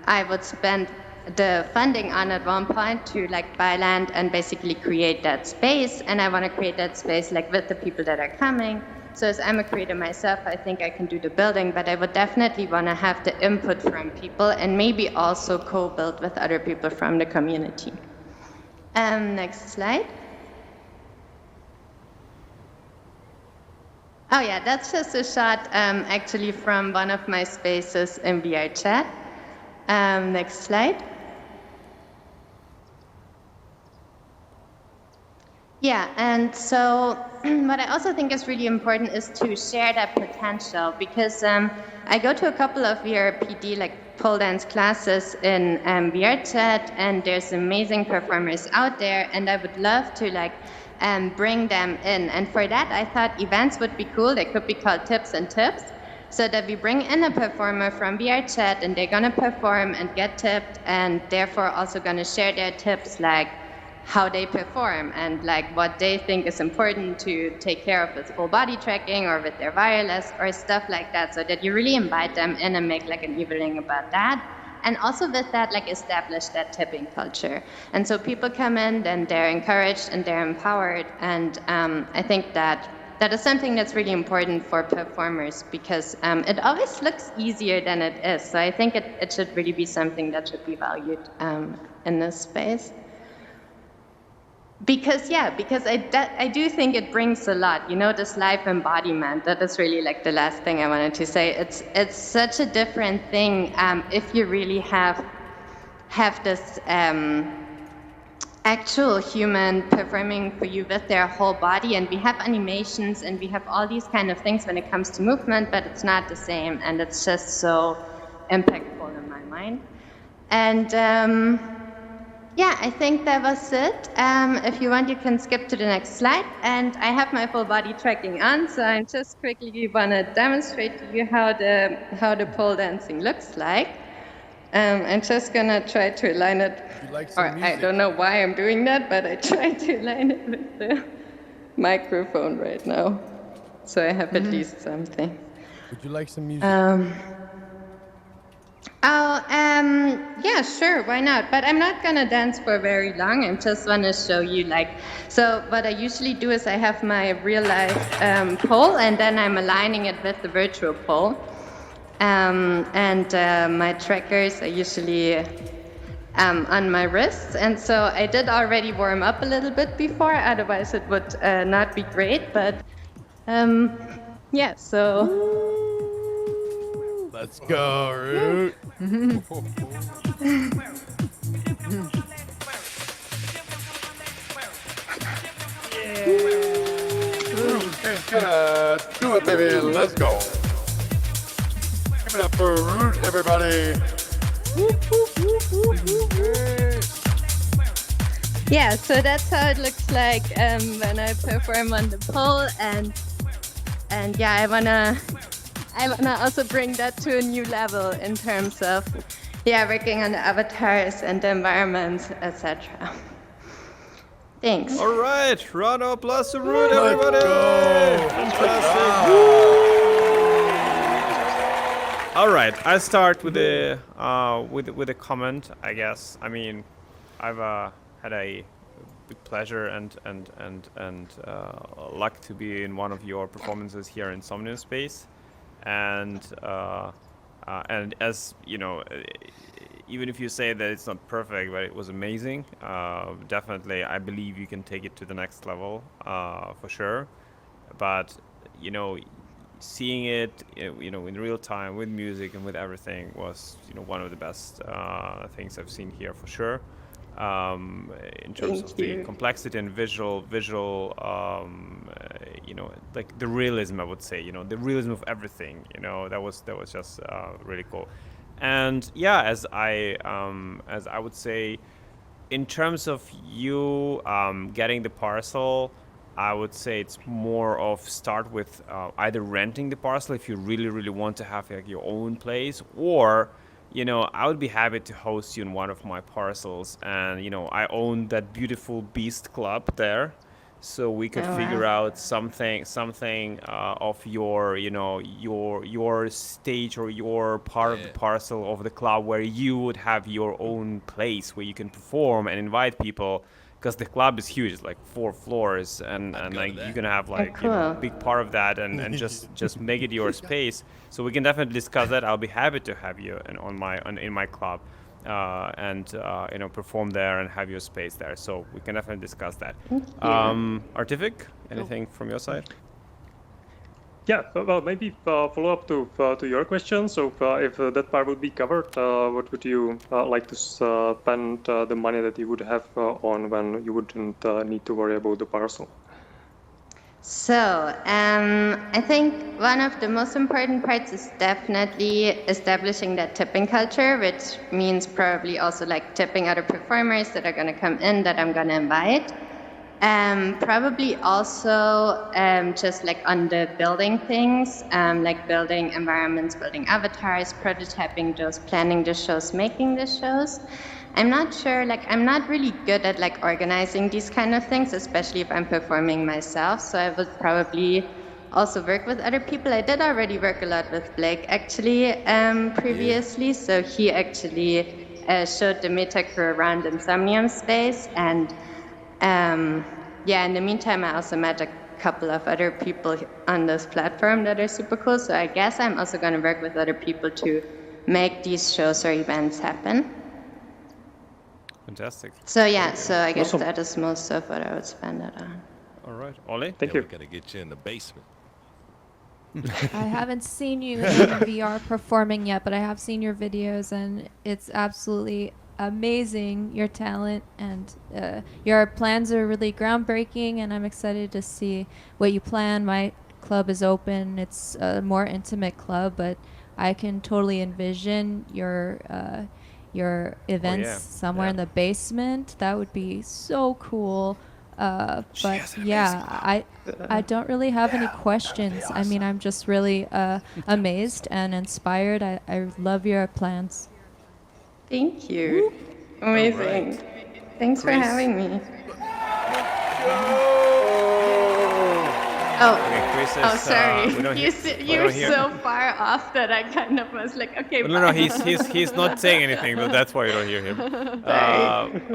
I would spend the funding on at one point to like buy land and basically create that space. And I want to create that space like with the people that are coming. So as I'm a creator myself, I think I can do the building, but I would definitely want to have the input from people and maybe also co-build with other people from the community. Next slide. Oh yeah, that's just a shot actually from one of my spaces in VR chat. Next slide. Yeah, and so what I also think is really important is to share that potential because I go to a couple of VRPD like pole dance classes in VR chat and there's amazing performers out there and I would love to like bring them in. And for that, I thought events would be cool. They could be called tips and tips. So that we bring in a performer from VR chat and they're gonna perform and get tipped and therefore also gonna share their tips like how they perform and like what they think is important to take care of with full body tracking or with their wireless or stuff like that so that you really invite them in and make like an evening about that. And also with that, like establish that tipping culture. And so people come in, then they're encouraged and they're empowered. And I think that is something that's really important for performers because it always looks easier than it is. So I think it should really be something that should be valued in this space. Because I do think it brings a lot, you know, this life embodiment. That is really like the last thing I wanted to say. It's such a different thing if you really have this actual human performing for you with their whole body, and we have animations and we have all these kind of things when it comes to movement, but it's not the same, and it's just so impactful in my mind. And yeah, I think that was it. If you want, you can skip to the next slide. And I have my full body tracking on, so I just quickly want to demonstrate to you how the pole dancing looks like. I'm just gonna try to align it. I don't know why I'm doing that, but I try to align it with the microphone right now, so I have at least something. Would you like some music? Yeah, sure, why not? But I'm not gonna dance for very long. I just wanna show you so what I usually do is I have my real life pole and then I'm aligning it with the virtual pole. My trackers are usually on my wrists. And so I did already warm up a little bit before, otherwise it would not be great, but yeah, so. Let's go, Root. Do it, baby. Let's go. Give it up for Root, everybody. Yeah, so that's how it looks like when I perform on the pole, and yeah, I wanna also bring that to a new level in terms of, working on the avatars and the environments, etc. Thanks. All right, round of applause to Root, everybody. Fantastic. All right, I start with a comment, I guess. I mean, I've had a big pleasure and luck to be in one of your performances here in Somnium space. And as you know, even if you say that it's not perfect, but it was amazing. Definitely, I believe you can take it to the next level for sure. But you know, seeing it, you know, in real time with music and with everything was, you know, one of the best things I've seen here for sure. In terms of the complexity and visual, you know, like the realism, I would say, you know, the realism of everything, you know, that was just really cool. And yeah, as I would say, in terms of you getting the parcel, I would say it's more of start with either renting the parcel if you really want to have like your own place, or I would be happy to host you in one of my parcels, and I own that beautiful Beast Club there, so we could figure out something of your your stage or your part of the parcel of the club where you would have your own place where you can perform and invite people. Because the club is huge, it's like 4 floors, and like you can have like a big part of that, and just make it your space. So we can definitely discuss that. I'll be happy to have you in my club, and perform there and have your space there. So we can definitely discuss that. Artific, anything from your side? Yeah, well, maybe follow up to your question. So if that part would be covered, what would you like to spend the money that you would have on when you wouldn't need to worry about the parcel? So I think one of the most important parts is definitely establishing that tipping culture, which means probably also like tipping other performers that are going to come in that I'm going to invite. Probably also just like on the building things, like building environments, building avatars, prototyping those, planning the shows, making the shows. I'm not sure, like I'm not really good at like organizing these kind of things, especially if I'm performing myself. So I would probably also work with other people. I did already work a lot with Blake actually previously. So he actually showed the Meta crew around in Somnium space, and in the meantime, I also met a couple of other people on this platform that are super cool. So I guess I'm also going to work with other people to make these shows or events happen. Fantastic. So I guess that is most of what I would spend it on. All right, Ollie. Thank you. We gotta get you in the basement. I haven't seen you in VR performing yet, but I have seen your videos, and it's absolutely amazing, your talent, and your plans are really groundbreaking, and I'm excited to see what you plan. My club is open. It's a more intimate club, but I can totally envision your events somewhere in the basement. That would be so cool. But yeah, I don't really have any questions. I mean, I'm just really amazed and inspired. I love your plans. Thank you. Amazing. Right. Thanks for having me. Sorry. You're so far off that I kind of was like, okay. No, he's not saying anything, but that's why you don't hear him.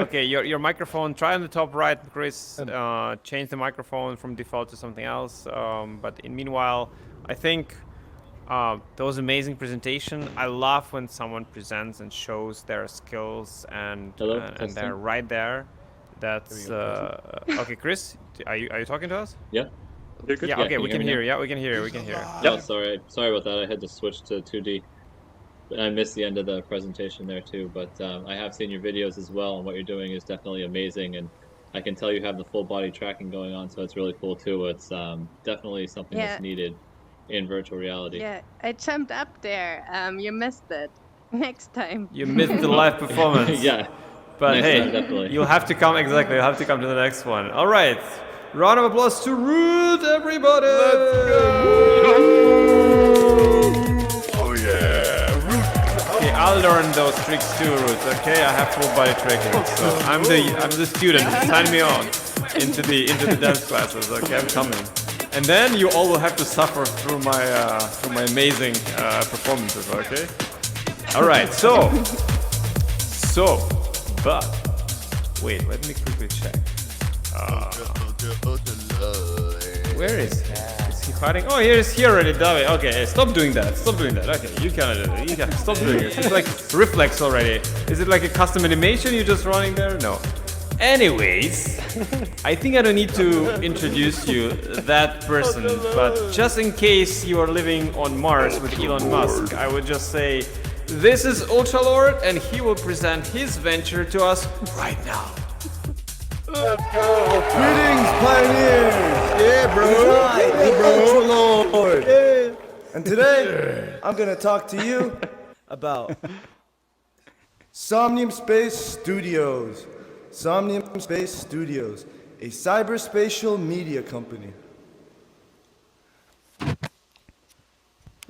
Okay, your microphone. Try on the top right, Chris. Change the microphone from default to something else. But meanwhile, I think that was an amazing presentation. I love when someone presents and shows their skills and they're right there. That's okay. Chris, are you talking to us? Yeah. Yeah, okay, we can hear you. Yeah, we can hear you. Yeah, sorry about that. I had to switch to 2D. I missed the end of the presentation there too, but I have seen your videos as well, and what you're doing is definitely amazing, and I can tell you have the full body tracking going on, so it's really cool too. It's definitely something that's needed in virtual reality. Yeah, I jumped up there. You missed it. Next time. You missed the live performance. Yeah. But next hey, time, definitely. You'll have to come to the next one. All right. Round of applause to Root, everybody! Let's go! Oh yeah, Root! Okay, I'll learn those tricks too, Root. Okay, I have full body tracking, so I'm the student. Sign me on into the dance classes. Okay, I'm coming. And then you all will have to suffer through my amazing performances. Okay. All right. But wait, let me quickly check. Where is he? Is he hiding? Oh, here already, David. Okay, stop doing that. Okay, you cannot do it. You can stop doing it. It's like reflex already. Is it like a custom animation you're just running there? No. Anyways, I think I don't need to introduce you that person, but just in case you are living on Mars with Elon Musk, I would just say, this is Ultralord, and he will present his venture to us right now. Let's go! Greetings, pioneers! Yeah, bro! Hey, Ultralord! Yeah. And today, I'm gonna talk to you about Somnium Space Studios. Somnium Space Studios, a cyberspatial media company.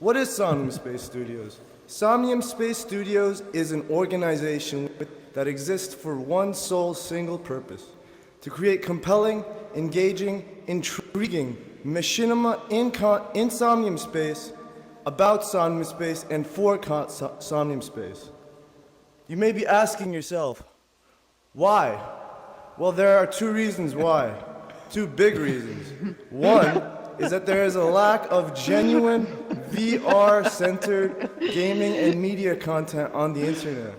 What is Somnium Space Studios? Somnium Space Studios is an organization that exists for one sole single purpose: to create compelling, engaging, intriguing machinima in Somnium Space, about Somnium Space, and for Somnium Space. You may be asking yourself, why? Well, there are two reasons why. Two big reasons. One is that there is a lack of genuine VR-centered gaming and media content on the internet.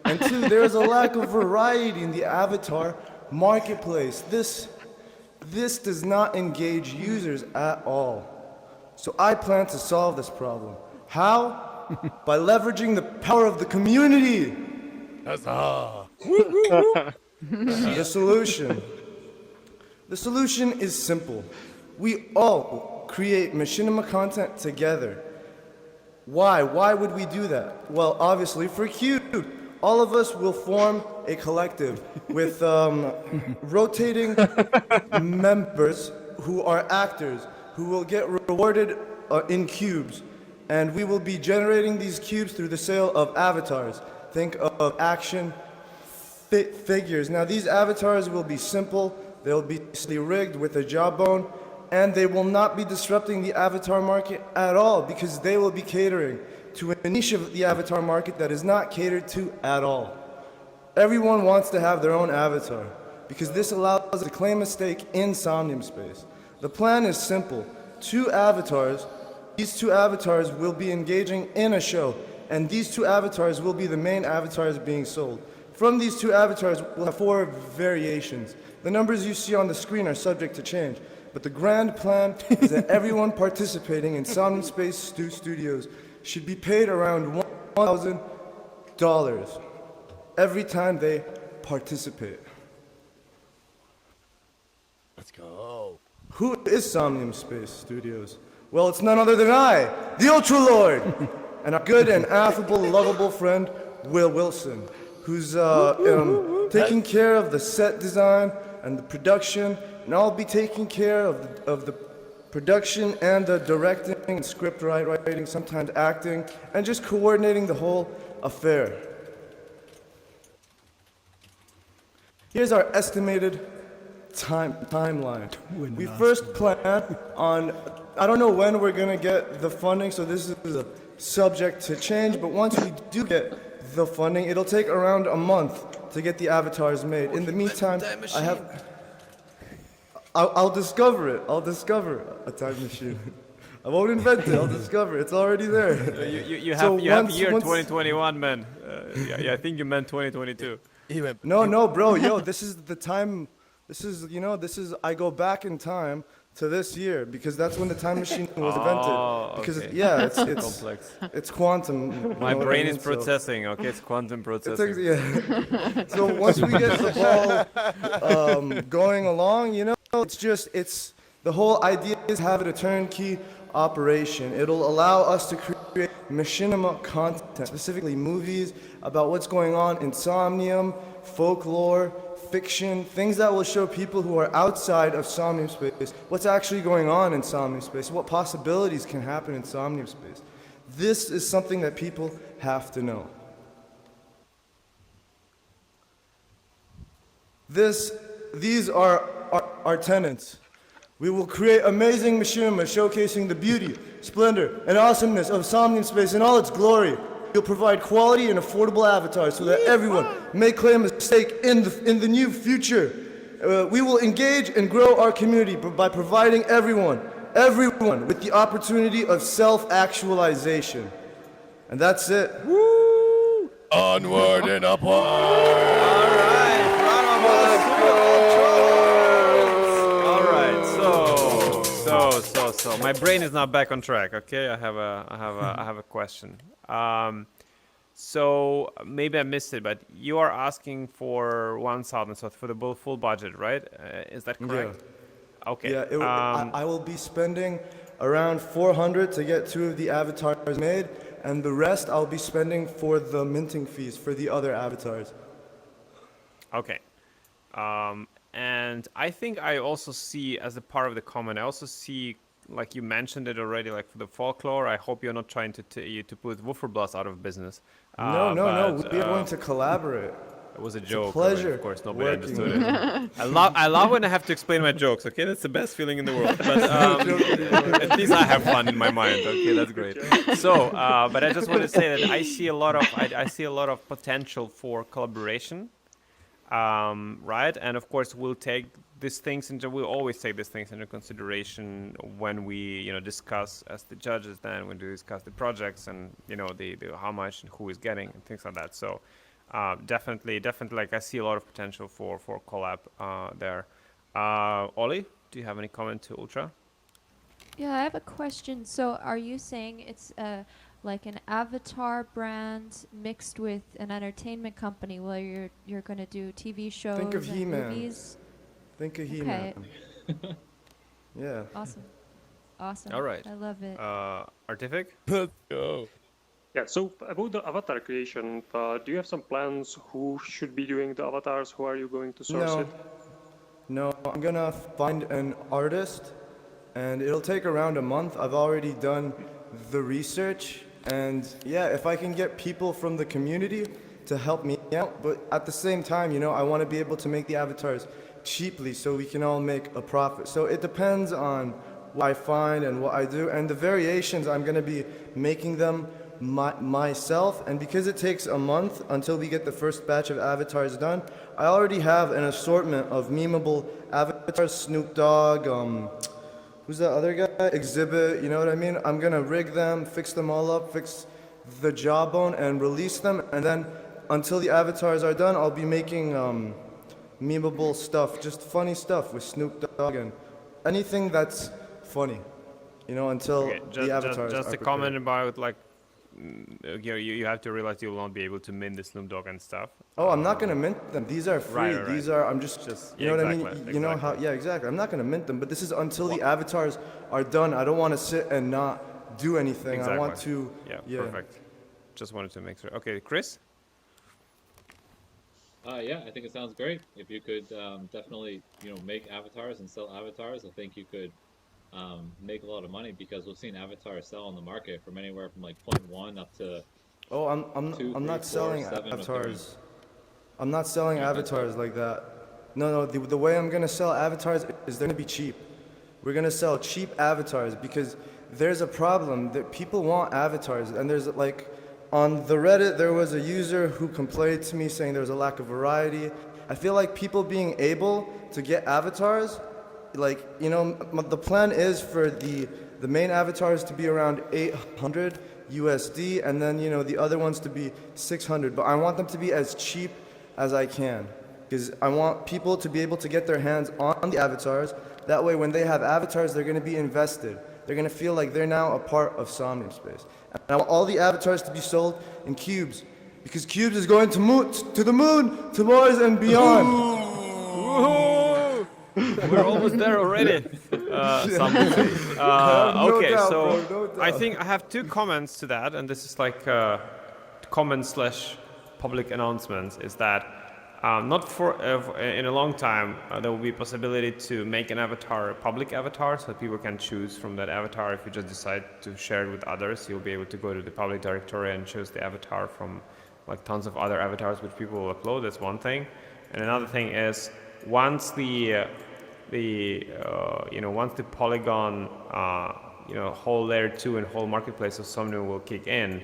And two, there is a lack of variety in the avatar marketplace. This does not engage users at all. So I plan to solve this problem. How? By leveraging the power of the community. Huzzah! The solution is simple. We all create machinima content together. Why? Why would we do that? Well, obviously for Cube. All of us will form a collective with rotating members who are actors, who will get rewarded in cubes. And we will be generating these cubes through the sale of avatars. Think of action figures. Now these avatars will be simple, they'll be rigged with a jawbone, and they will not be disrupting the avatar market at all, because they will be catering to a niche of the avatar market that is not catered to at all. Everyone wants to have their own avatar, because this allows us to claim a stake in Somnium Space. The plan is simple. These two avatars will be engaging in a show, and these two avatars will be the main avatars being sold. From these two avatars, we'll have 4 variations. The numbers you see on the screen are subject to change, but the grand plan is that everyone participating in Somnium Space Studios should be paid around $1,000 every time they participate. Let's go. Who is Somnium Space Studios? Well, it's none other than I, the Ultra Lord, and our good and affable, lovable friend, Will Wilson, who's taking care of the set design and the production, and I'll be taking care of the production and the directing and script writing, sometimes acting, and just coordinating the whole affair. Here's our estimated timeline. We first plan on, I don't know when we're gonna get the funding, so this is a subject to change, but once we do get the funding, it'll take around a month to get the avatars made. In the meantime, I'll discover it. I'll discover a time machine. I won't invent it. I'll discover it. It's already there. You have year 2021, man. Yeah, I think you meant 2022. No, bro. Yo, this is the time. I go back in time to this year, because that's when the time machine was invented. Because okay. It's complex. It's quantum. My brain is processing. Okay, it's quantum processing. So once we get the ball going along, it's the whole idea is have it a turnkey operation. It'll allow us to create machinima content, specifically movies about what's going on in Somnium, folklore, fiction, things that will show people who are outside of Somnium Space what's actually going on in Somnium Space, what possibilities can happen in Somnium Space. This is something that people have to know. These are our tenets. We will create amazing machinima showcasing the beauty, splendor, and awesomeness of Somnium Space in all its glory. We'll provide quality and affordable avatars so that everyone may claim a stake in the new future. We will engage and grow our community by providing everyone with the opportunity of self-actualization. And that's it. Woo! Onward and upward! So my brain is now back on track. Okay, I have a question. So maybe I missed it, but you are asking for 1,000, so for the full budget, right? Is that correct? Yeah. Okay. Yeah. I will be spending around 400 to get 2 of the avatars made, and the rest I'll be spending for the minting fees for the other avatars. Okay. And I think I also see, as a part of the comment, I also see like you mentioned it already, like for the folklore. I hope you're not trying to put Woofer Blast out of business. No. We are going to collaborate. It was a It's joke. a pleasure. Of course, nobody working understood with it. you. I love when I have to explain my jokes. Okay, that's the best feeling in the world. But at least I have fun in my mind. Okay, that's great. So, but I just want to say that I see a lot of potential for collaboration, right? And of course, we'll always take these things into consideration when we discuss as the judges. Then when we discuss the projects and the how much and who is getting and things like that. So. Definitely, like I see a lot of potential for collab there. Ollie, do you have any comment to Ultra? Yeah, I have a question. So are you saying it's like an avatar brand mixed with an entertainment company where you're going to do TV shows Think of and He-Man. movies? Think of He-Man. Okay. Yeah. Awesome. All right. I love it. Artific? Let's go. Yeah, so about the avatar creation, do you have some plans? Who should be doing the avatars? Who are you going to source it? No, I'm gonna find an artist, and it'll take around a month. I've already done the research, and yeah, if I can get people from the community to help me out, but at the same time, I want to be able to make the avatars cheaply so we can all make a profit. So it depends on what I find and what I do, and the variations, I'm gonna be making them myself, and because it takes a month until we get the first batch of avatars done, I already have an assortment of memeable avatars. Snoop Dogg, who's that other guy? Exhibit, you know what I mean? I'm gonna rig them, fix them all up, fix the jawbone, and release them, and then until the avatars are done, I'll be making memeable stuff, just funny stuff with Snoop Dogg and anything that's funny, until the avatars just are a comment about like. You have to realize you will not be able to mint the Snoop Dogg and stuff. Oh, I'm not gonna mint them. These are free. Right. These are. I'm just you know what I mean. Exactly. You know how? Yeah, exactly. I'm not gonna mint them, but this is until the avatars are done. I don't want to sit and not do anything. Exactly. I want to. Yeah, perfect. Just wanted to make sure. Okay, Chris. Yeah, I think it sounds great. If you could definitely make avatars and sell avatars, I think you could make a lot of money, because we've seen avatars sell on the market from anywhere from like 0.1 up to. Oh, I'm not selling avatars. I'm not selling avatars like that. No. The way I'm gonna sell avatars is they're gonna be cheap. We're gonna sell cheap avatars because there's a problem that people want avatars, and there's like on the Reddit there was a user who complained to me saying there's a lack of variety. I feel like people being able to get avatars. Like, the plan is for the main avatars to be around 800 USD, and then, the other ones to be 600. But I want them to be as cheap as I can, because I want people to be able to get their hands on the avatars. That way, when they have avatars, they're going to be invested. They're going to feel like they're now a part of Somnium Space. And I want all the avatars to be sold in cubes, because cubes is going to the moon, to Mars, and beyond. We're almost there already. Okay, doubt, so bro, no doubt. I think I have two comments to that, and this is like comment/public announcements. Is that not for in a long time there will be a possibility to make an avatar a public avatar, so people can choose from that avatar. If you just decide to share it with others, you'll be able to go to the public directory and choose the avatar from like tons of other avatars which people will upload. That's one thing, and another thing is. Once the Polygon whole layer 2 and whole marketplace of Somnium will kick in,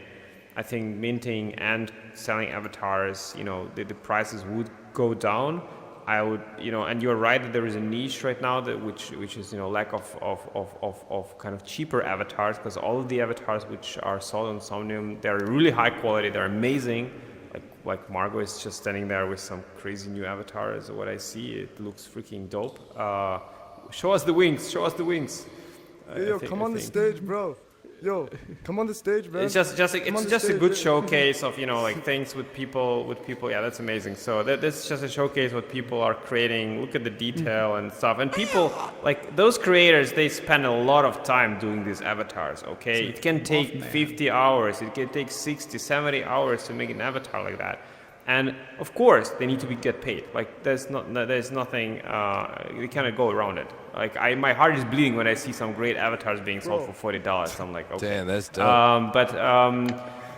I think minting and selling avatars, the prices would go down. I would, and you're right that there is a niche right now that which is lack of kind of cheaper avatars, because all of the avatars which are sold on Somnium, they're really high quality, they're amazing. Like Margot is just standing there with some crazy new avatars. What I see, it looks freaking dope. Show us the wings. Show us the wings. Yo, come on the stage, bro. Yo, come on the stage, man. It's just a good showcase of like things with people. Yeah, that's amazing. So that's just a showcase what people are creating. Look at the detail and stuff. And people like those creators, they spend a lot of time doing these avatars. Okay, it can take 50 hours. It can take 60, 70 hours to make an avatar like that. And of course, they need to get paid. Like there's nothing. You cannot go around it. Like my heart is bleeding when I see some great avatars being sold for $40. I'm like, okay. Damn, that's dope.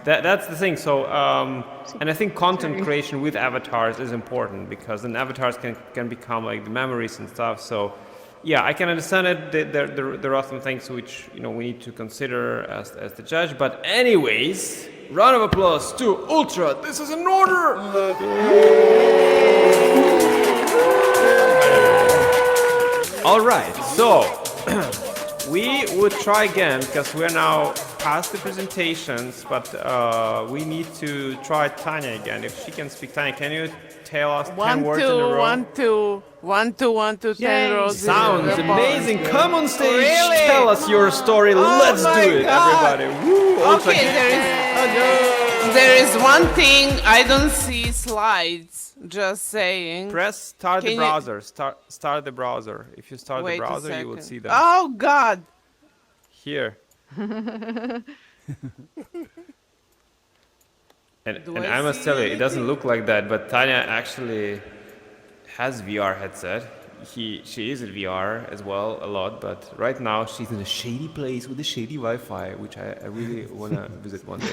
That's the thing. So, and I think content creation with avatars is important because then avatars can become like the memories and stuff. So, yeah, I can understand it. There are some things which we need to consider as the judge. But anyways, round of applause to Ultra. This is an order. All right, so we would try again because we're now past the presentations, but we need to try Tanya again. If she can speak, Tanya, can you tell us 10 words in a row? 1, 2, 1, 2, 1, 2, 10 rows. Sounds amazing. Come on stage. Really? Tell us your story. Let's do it, God. everybody. Woo, Ultra. Okay, there is one thing. I don't see slides. Just saying. Press start the Can you- browser. Start the browser. If you start Wait the a browser, you will second. see them. Oh God. Here. And Do I I must see tell you, it anything? doesn't look like that, but Tanya actually has VR headset. She is at VR as well a lot, but right now she's in a shady place with a shady Wi-Fi, which I really want to visit one day.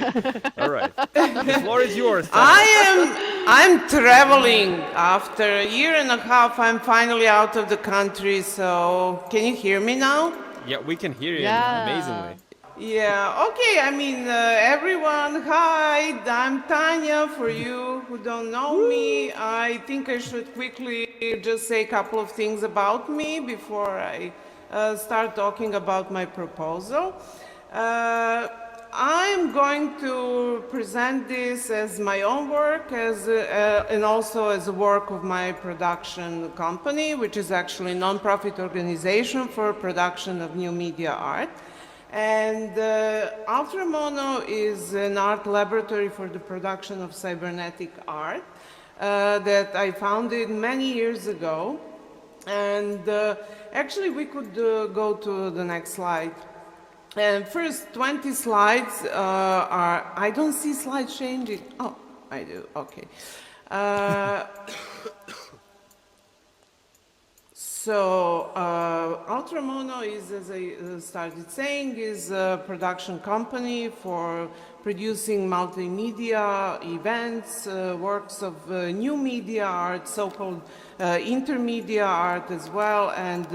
All right, the floor is yours, Tanya. I'm traveling. After a year and a half, I'm finally out of the country. So can you hear me now? Yeah, we can hear you Yeah. amazingly. Yeah, okay, I mean, everyone, hi, I'm Tanya, for you who don't know me. I think I should quickly just say a couple of things about me before I start talking about my proposal. I'm going to present this as my own work and also as a work of my production company, which is actually a non-profit organization for production of new media art. And Ultramono is an art laboratory for the production of cybernetic art that I founded many years ago. And actually, we could go to the next slide. And first 20 slides are, I don't see slides changing. Oh, I do, okay. So Ultramono is, as I started saying, is a production company for producing multimedia events, works of new media art, so-called intermedia art as well, and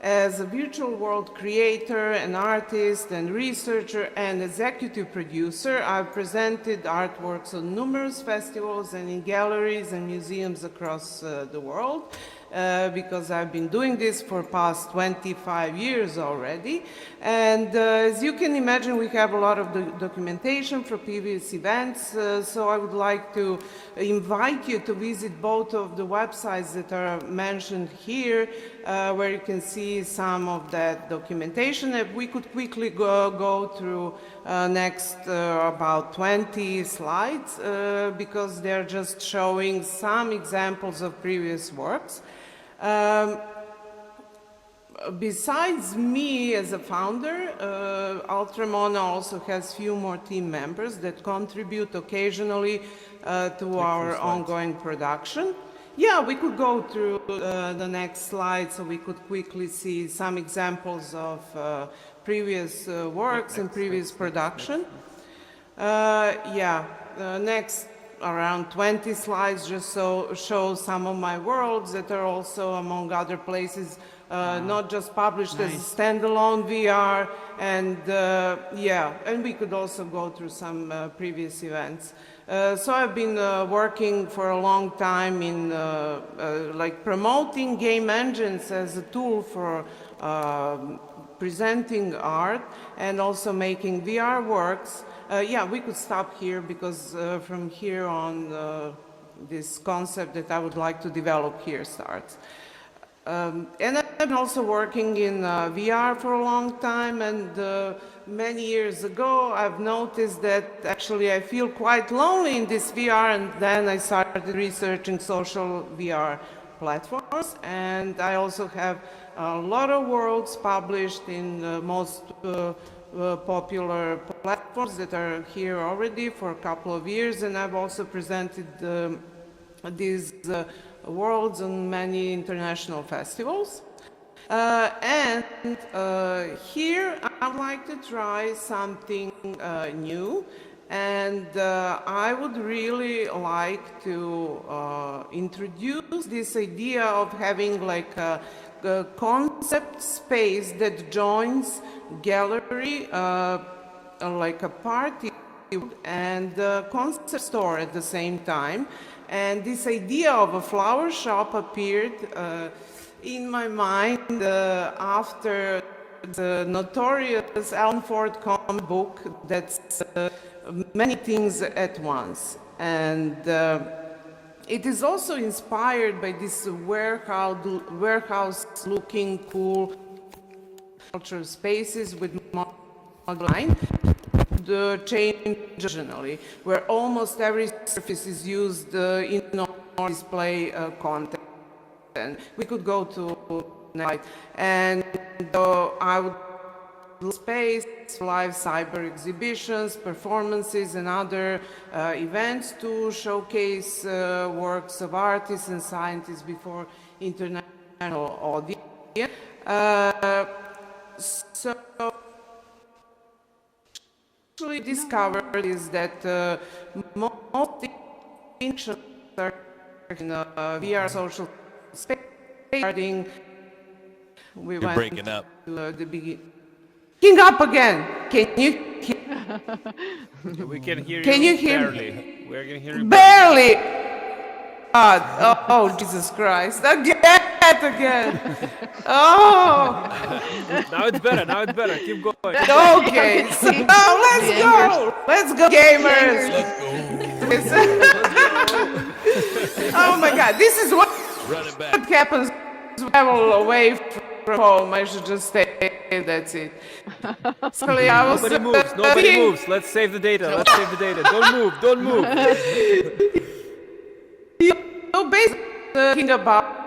as a virtual world creator, an artist and researcher and executive producer, I've presented artworks on numerous festivals and in galleries and museums across the world. Because I've been doing this for past 25 years already. And as you can imagine, we have a lot of documentation for previous events. So I would like to invite you to visit both of the websites that are mentioned here, where you can see some of that documentation. If we could quickly go through next about 20 slides, because they're just showing some examples of previous works. Besides me as a founder, Ultramono also has few more team members that contribute occasionally to our ongoing production. Yeah, we could go through the next slide so we could quickly see some examples of previous works and previous production. Next around 20 slides just show some of my worlds that are also, among other places, not just published as a standalone VR, and and we could also go through some previous events. So I've been working for a long time in like promoting game engines as a tool for presenting art and also making VR works. We could stop here because from here on this concept that I would like to develop here starts. And I've been also working in VR for a long time, and many years ago I've noticed that actually I feel quite lonely in this VR, and then I started researching social VR platforms, and I also have a lot of worlds published in most popular platforms that are here already for a couple of years, and I've also presented these worlds on many international festivals. And here I would like to try something new. And I would really like to introduce this idea of having like a concept space that joins gallery, like a party and a concept store at the same time. And this idea of a flower shop appeared in my mind after the notorious Alan Ford comic book that's many things at once. And it is also inspired by this warehouse-looking cool cultural spaces with line the change regionally, where almost every surface is used in display content. And we could go to night, and I would space, live cyber exhibitions, performances, and other events to showcase works of artists and scientists before international audience. So actually discovered is that most things are in VR social space. We You're went breaking up. To the beginning. King up again. Can you? We can hear Can you hear barely. We're gonna hear you barely. God. Oh, Jesus Christ! Again. Oh. Now it's better. Now it's better. Keep going. Okay. So now let's go. Let's go, gamers. Let's go. Oh my God! This is what happens when we travel away from home. I should just stay. That's it. So Nobody moves. Nobody moves. Let's save the data. Let's save the data. Don't move. Don't move. So basically, thinking about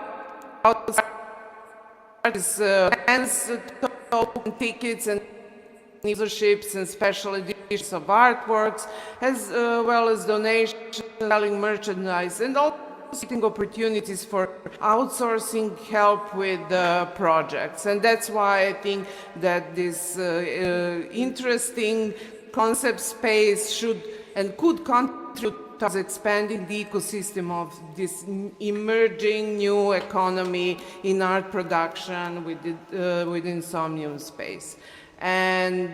this token tickets and userships and special editions of artworks, as well as donations, selling merchandise, and also seeking opportunities for outsourcing help with projects. And that's why I think that this interesting concept space should and could contribute towards expanding the ecosystem of this emerging new economy in art production within Somnium space. And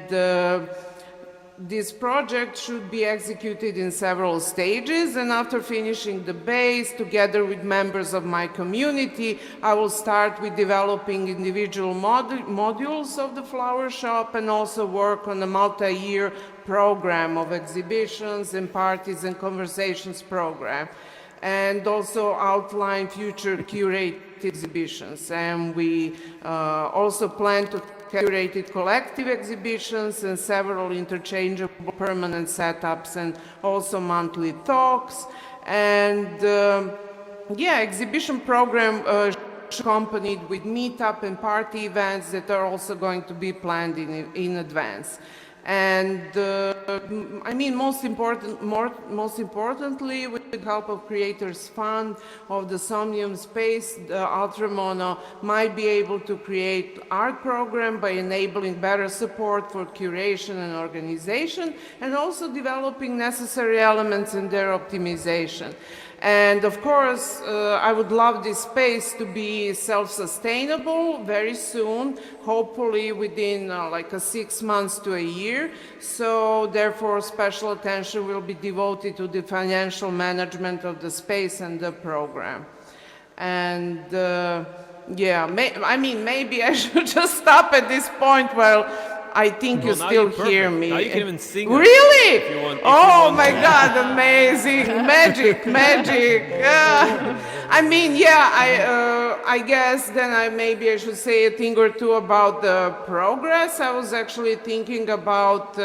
this project should be executed in several stages, and after finishing the base, together with members of my community, I will start with developing individual modules of the flower shop and also work on a multi-year program of exhibitions and parties and conversations program, and also outline future curated exhibitions. And we also plan to curated collective exhibitions and several interchangeable permanent setups and also monthly talks. And yeah, exhibition program accompanied with meetup and party events that are also going to be planned in advance. And I mean, most importantly, with the help of Creators Fund of the Somnium space, the Ultramono might be able to create art program by enabling better support for curation and organization, and also developing necessary elements in their optimization. And of course, I would love this space to be self-sustainable very soon, hopefully within like 6 months to a year. So therefore, special attention will be devoted to the financial management of the space and the program. And yeah, I mean, maybe I should just stop at this point while I think you still hear me. Now you can even sing. Really? If you want, oh my God, amazing. Magic. Yeah. I mean, yeah, I guess then maybe I should say a thing or two about the progress. I was actually thinking about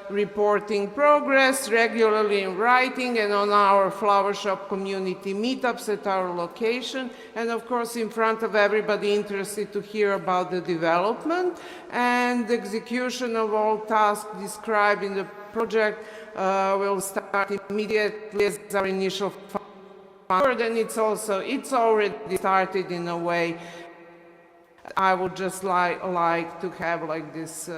reporting progress regularly in writing and on our flower shop community meetups at our location, and of course in front of everybody interested to hear about the development and the execution of all tasks described in the project will start immediately as our initial fund, and it's already started in a way. I would just like to have like this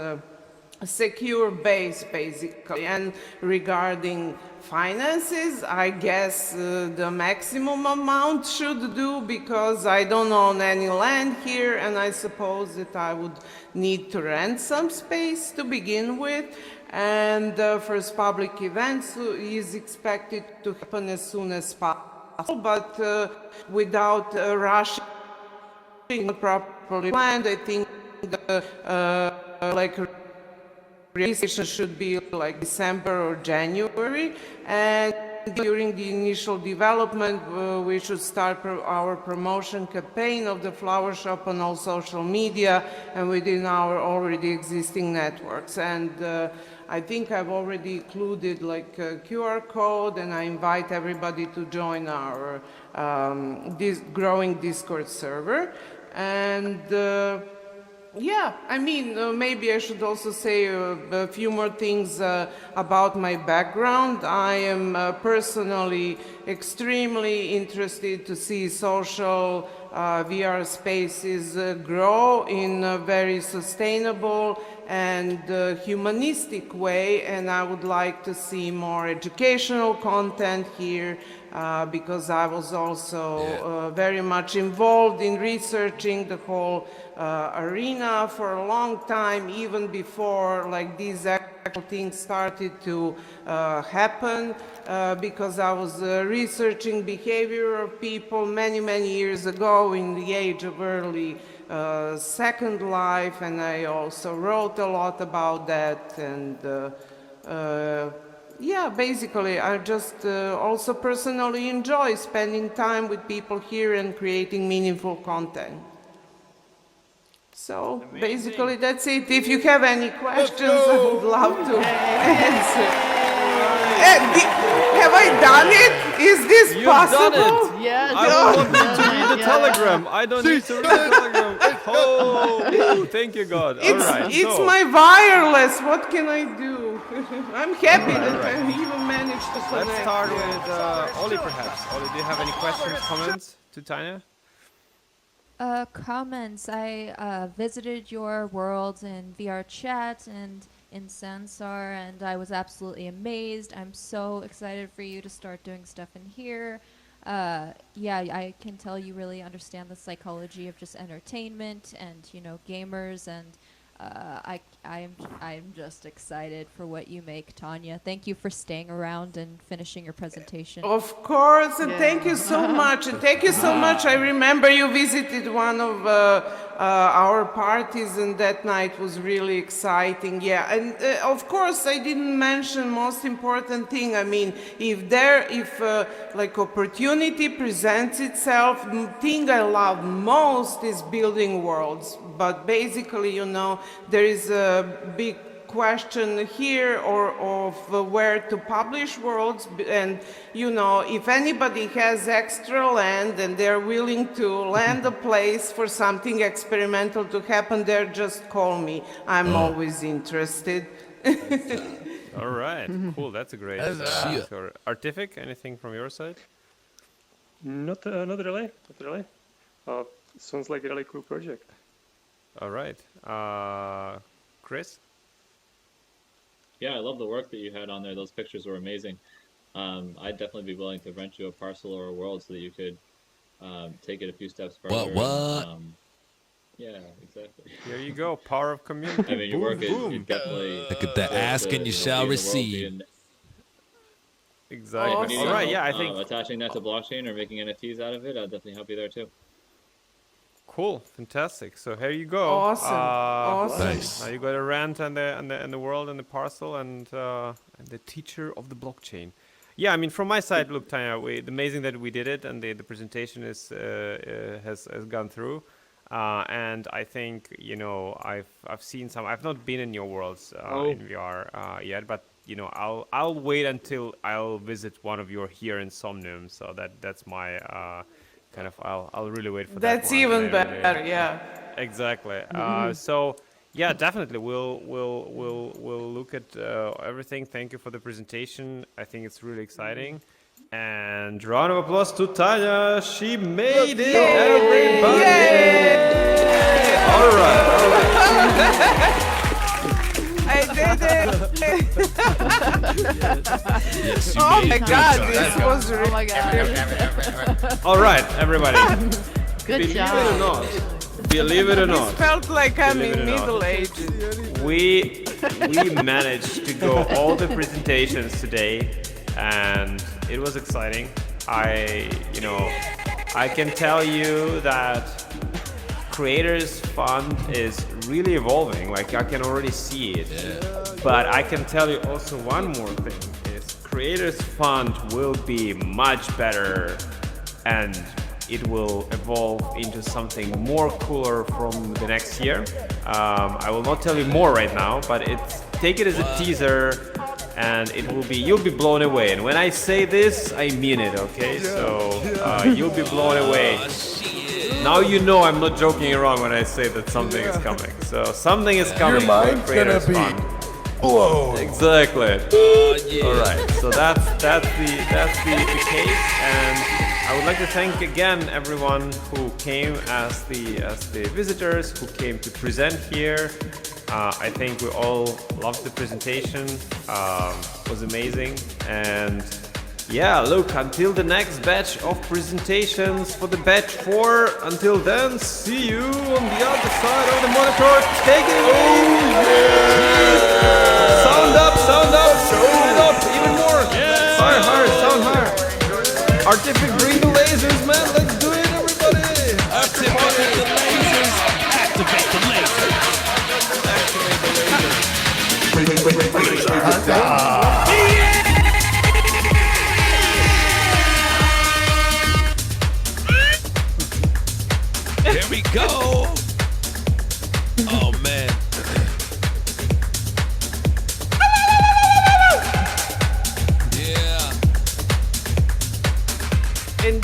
secure base basically. And regarding finances, I guess the maximum amount should do, because I don't own any land here, and I suppose that I would need to rent some space to begin with. And the first public event is expected to happen as soon as possible, but without rushing properly planned. I think like realization should be like December or January, and during the initial development we should start our promotion campaign of the flower shop on all social media and within our already existing networks. And I think I've already included like a QR code, and I invite everybody to join our this growing Discord server. And yeah, I mean, maybe I should also say a few more things about my background. I am personally extremely interested to see social VR spaces grow in a very sustainable and humanistic way, and I would like to see more educational content here because I was also very much involved in researching the whole arena for a long time, even before like these actual things started to happen, because I was researching behavior of people many years ago in the age of early Second Life, and I also wrote a lot about that. And yeah, basically I just also personally enjoy spending time with people here and creating meaningful content. So basically that's it. If you have any questions, I would love to answer. Have I done it? Is this You've possible? done it. Yes. I will not need to read the telegram. I don't need to read the telegram. Oh, thank you, God. All right. It's so, my wireless. What can I do? I'm happy that I even managed to connect. let's start with Oli, perhaps. Oli, do you have any questions, comments to Tanya? Comments. I visited your worlds in VR chat and in Sansar, and I was absolutely amazed. I'm so excited for you to start doing stuff in here. Yeah, I can tell you really understand the psychology of just entertainment and, you know, gamers, and I'm just excited for what you make, Tanya. Thank you for staying around and finishing your presentation. Of course, and thank you so much. And thank you so much. I remember you visited one of our parties, and that night was really exciting. Yeah, and of course, I didn't mention most important thing. I mean, if like opportunity presents itself, thing I love most is building worlds. But basically, you know, there is a big question here of where to publish worlds, and you know, if anybody has extra land and they're willing to land a place for something experimental to happen there, just call me. I'm always interested. All right, cool. That's a great answer. Artific, anything from your side? Not really. Sounds like a really cool project. All right. Chris? Yeah, I love the work that you had on there. Those pictures were amazing. I'd definitely be willing to rent you a parcel or a world so that you could take it a few steps further. What? Yeah, exactly. Here you go. Power of community. I mean, your work is definitely... Look at the ask and you shall receive. Exactly. All right, yeah, I think... attaching that to blockchain or making NFTs out of it, I'll definitely help you there too. Cool, fantastic. So here you go. Awesome. Nice. Now you got a rant and the world and the parcel and the teacher of the blockchain. Yeah, I mean, from my side, look, Tanya, it's amazing that we did it and the presentation has gone through. And I think, you know, I've seen some. I've not been in your worlds in VR yet, but you know, I'll wait until I'll visit one of your here in Somnium. So that's my kind of. I'll really wait for that. That's even better, yeah. Exactly. So yeah, definitely we'll look at everything. Thank you for the presentation. I think it's really exciting. And round of applause to Tanya. She made it, everybody. All right. I did it. Oh my God, this was really. Oh my God. All right, everybody. Good Believe job. it or not. Believe it or This not. felt like I'm Believe in it or not. middle age. We managed to go all the presentations today, and it was exciting. I can tell you that Creators Fund is really evolving. Like, I can already see it. But I can tell you also one more thing is Creators Fund will be much better, and it will evolve into something more cooler from the next year. I will not tell you more right now, but take it as a teaser, and you'll be blown away. And when I say this, I mean it, okay? So you'll be blown away. Now you know I'm not joking around when I say that something is coming. So something is coming. Your mind's gonna be blown. Exactly. All right. So that's the case, and I would like to thank again everyone who came as the visitors, who came to present here. I think we all loved the presentation. It was amazing, and yeah, look, until the next batch of presentations for the batch 4, until then, see you on the other side of the monitor. Take it away! Sound up, sound up, even more! Higher, sound higher! Artific, bring the lasers, man, let's do it, everybody! Activate the lasers! Activate the lasers! Here we go! Oh man. Yeah. And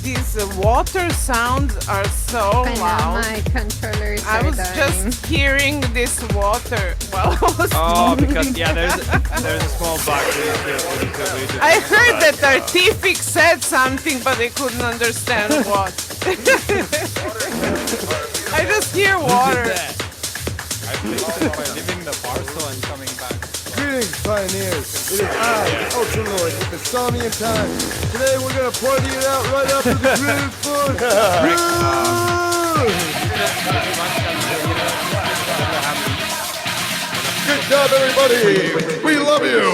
these water sounds are so I know, loud. my controllers I are was dying. just hearing this water while I was Oh, because there's a small bug. I heard that Artific said something, but I couldn't understand what. I just hear water. I fixed it by leaving the parcel and coming back. Greetings, pioneers. It is I, the Ultra Lord, with the Somnium time. Today we're gonna party it out right after the Creative Fund. Good job, everybody. We love you.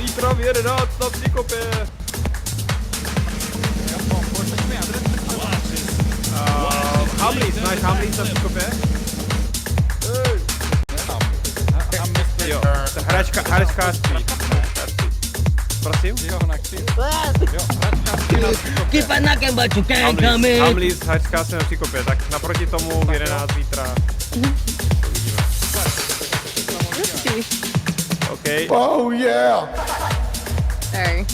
Zítra v 11 na Psychope. Máš hamlíc na Psychope? Jo, hračkářství. Prosím? Jo, Keep on knocking, but you can't come in. Hamlíc, hračkářství na Psychope, tak naproti tomu v 11 zítra. Okay. Oh yeah. Sorry.